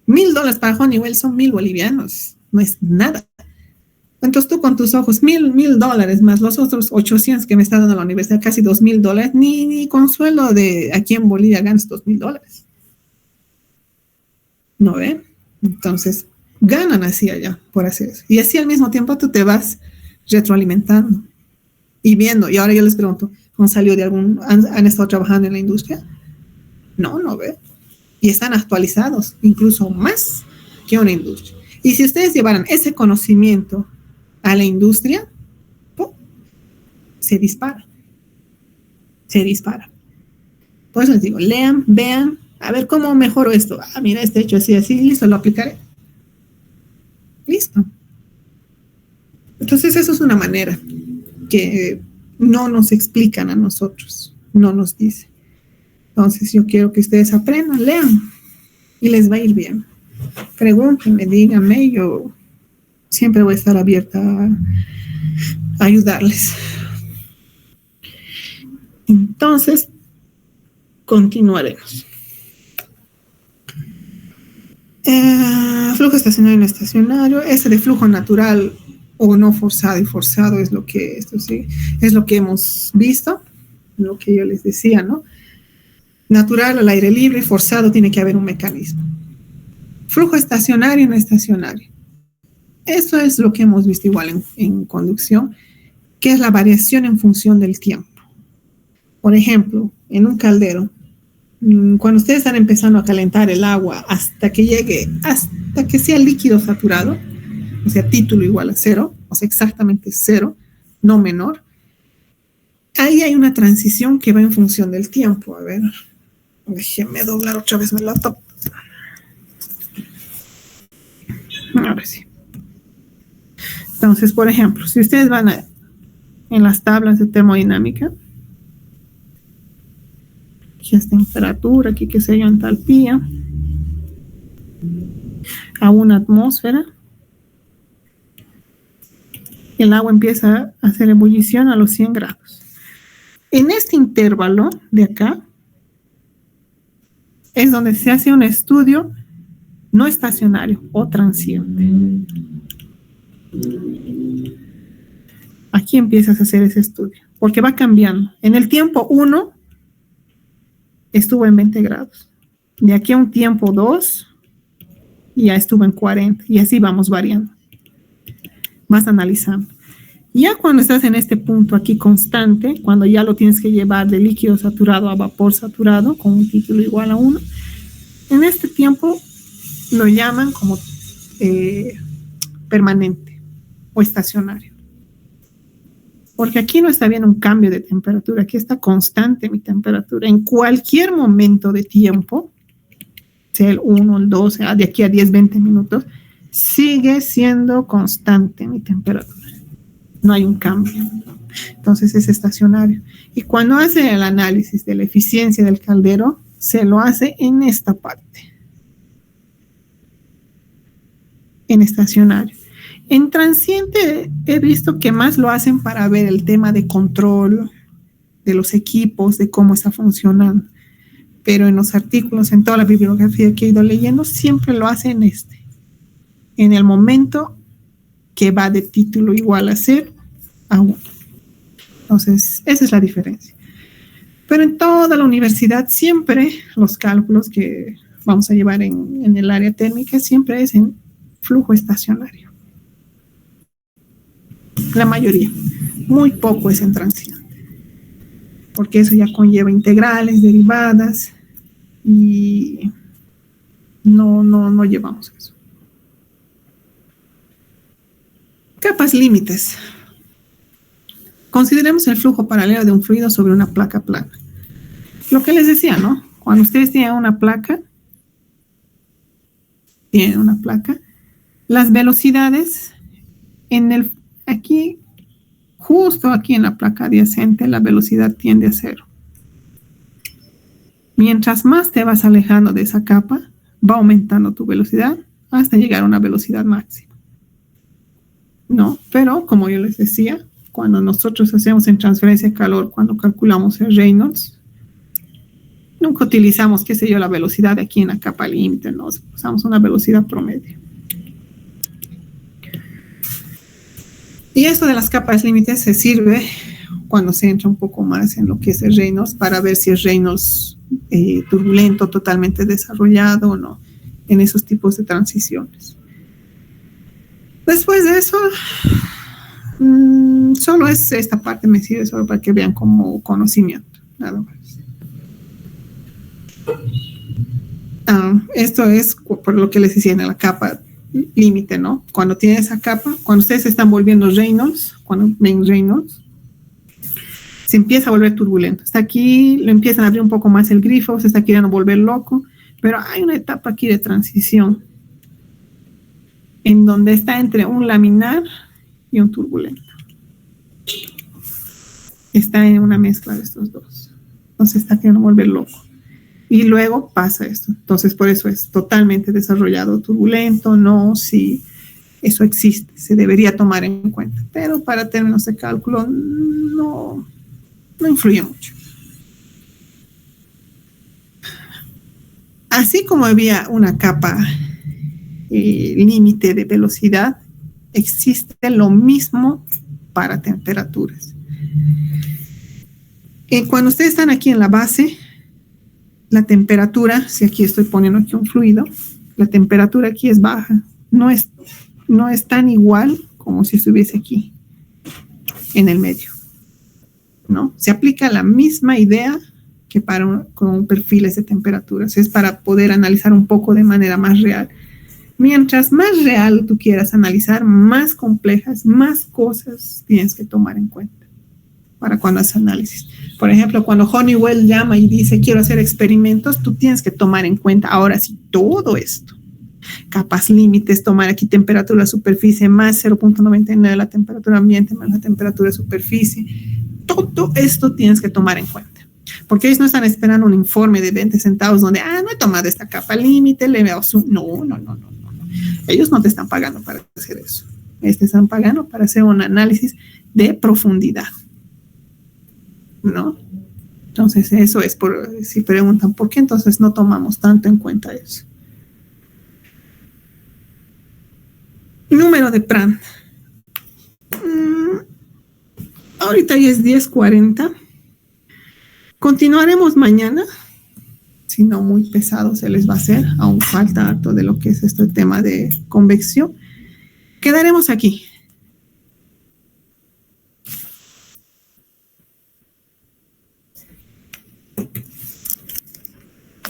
$1,000 para Honeywell son 1,000 bolivianos, no es nada. Entonces tú con tus ojos, $1,000 más los otros 800 que me está dando la universidad, casi $2,000, ni con sueldo de aquí en Bolivia ganas $2,000. ¿No ven? Entonces, ganan así allá por hacer eso. Y así al mismo tiempo tú te vas retroalimentando y viendo. Y ahora yo les pregunto, ¿han salido de han estado trabajando en la industria? No ve. Y están actualizados, incluso más que una industria. Y si ustedes llevaran ese conocimiento a la industria, ¡pum!, se dispara. Se dispara. Por eso les digo, lean, vean, a ver cómo mejoro esto. Ah, mira, este hecho así, listo, lo aplicaré. Listo. Entonces, eso es una manera que no nos explican a nosotros, no nos dicen. Entonces, yo quiero que ustedes aprendan, lean, y les va a ir bien. Pregúntenme, díganme, yo siempre voy a estar abierta a ayudarles. Entonces, continuaremos. Flujo estacionario y no estacionario. Ese de flujo natural o no forzado y forzado es lo que es lo que hemos visto, lo que yo les decía, ¿no? Natural al aire libre y forzado tiene que haber un mecanismo. Flujo estacionario y no estacionario. Eso es lo que hemos visto igual en conducción, que es la variación en función del tiempo. Por ejemplo, en un caldero, cuando ustedes están empezando a calentar el agua hasta que sea líquido saturado, o sea, título igual a 0, o sea, exactamente 0, no menor, ahí hay una transición que va en función del tiempo. A ver, déjenme doblar otra vez mi laptop. Ahora sí. Entonces, por ejemplo, si ustedes van en las tablas de termodinámica, aquí es temperatura, aquí qué sé yo, entalpía, a una atmósfera, el agua empieza a hacer ebullición a los 100 grados. En este intervalo de acá es donde se hace un estudio no estacionario o transiente. Aquí empiezas a hacer ese estudio, porque va cambiando. En el tiempo 1 estuvo en 20 grados. De aquí a un tiempo 2 ya estuvo en 40, y así vamos variando. Vas analizando. Ya cuando estás en este punto aquí constante, cuando ya lo tienes que llevar de líquido saturado a vapor saturado con un título igual a 1, en este tiempo lo llaman como permanente o estacionario. Porque aquí no está bien un cambio de temperatura, aquí está constante mi temperatura. En cualquier momento de tiempo, sea el 1, el 2, de aquí a 10, 20 minutos, sigue siendo constante mi temperatura. No hay un cambio. Entonces es estacionario. Y cuando hace el análisis de la eficiencia del caldero, se lo hace en esta parte. En estacionario. En transiente he visto que más lo hacen para ver el tema de control de los equipos, de cómo está funcionando. Pero en los artículos, en toda la bibliografía que he ido leyendo, siempre lo hacen en el momento que va de título igual a 0 a 1. Entonces, esa es la diferencia. Pero en toda la universidad siempre los cálculos que vamos a llevar en el área térmica siempre es en flujo estacionario. La mayoría. Muy poco es en transiente. Porque eso ya conlleva integrales, derivadas, y no llevamos eso. Capas límites. Consideremos el flujo paralelo de un fluido sobre una placa plana. Lo que les decía, ¿no? Cuando ustedes tienen una placa, las velocidades justo aquí en la placa adyacente, la velocidad tiende a 0. Mientras más te vas alejando de esa capa, va aumentando tu velocidad hasta llegar a una velocidad máxima. No, pero como yo les decía, cuando nosotros hacemos en transferencia de calor, cuando calculamos el Reynolds, nunca utilizamos, qué sé yo, la velocidad de aquí en la capa límite, ¿no? Usamos una velocidad promedio. Y esto de las capas límites se sirve cuando se entra un poco más en lo que es el Reynolds, para ver si es Reynolds turbulento, totalmente desarrollado o no, en esos tipos de transiciones. Después de eso, solo es esta parte, me sirve solo para que vean como conocimiento, nada más. Esto es por lo que les decía en la capa límite, ¿no? Cuando tiene esa capa, cuando ustedes se están volviendo Reynolds, cuando ven Reynolds, se empieza a volver turbulento. Hasta aquí le empiezan a abrir un poco más el grifo, se está queriendo volver loco, pero hay una etapa aquí de transición en donde está entre un laminar y un turbulento. Está en una mezcla de estos dos. Entonces está queriendo volver loco. Y luego pasa esto. Entonces por eso es totalmente desarrollado turbulento, no, si eso existe, se debería tomar en cuenta. Pero para términos de cálculo no influye mucho. Así como había una capa límite de velocidad, existe lo mismo para temperaturas. Cuando ustedes están aquí en la base, la temperatura, si aquí estoy poniendo aquí un fluido, la temperatura aquí es baja, no es tan igual como si estuviese aquí, en el medio, ¿no? Se aplica la misma idea que con perfiles de temperaturas, es para poder analizar un poco de manera más real. Mientras más real tú quieras analizar, más complejas, más cosas tienes que tomar en cuenta para cuando haces análisis. Por ejemplo, cuando Honeywell llama y dice quiero hacer experimentos, tú tienes que tomar en cuenta ahora sí todo esto. Capas límites, tomar aquí temperatura superficie más 0.99 de la temperatura ambiente más la temperatura superficie. Todo esto tienes que tomar en cuenta. Porque ellos no están esperando un informe de 20 centavos donde, no he tomado esta capa límite, le veo su... No. Ellos no te están pagando para hacer eso. Te están pagando para hacer un análisis de profundidad, ¿no? Entonces, eso es si preguntan por qué, entonces no tomamos tanto en cuenta eso. Número de Prandtl. Ahorita ya es 10:40. Continuaremos mañana. Si no, muy pesado se les va a hacer. Aún falta harto de lo que es este tema de convección. Quedaremos aquí.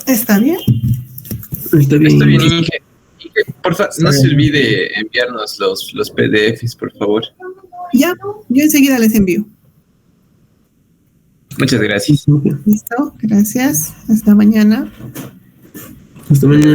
¿Está bien? Está bien, Inge. Por favor, no se olvide enviarnos los PDFs, por favor. Ya, yo enseguida les envío. Muchas gracias. Listo, gracias. Hasta mañana. Hasta mañana.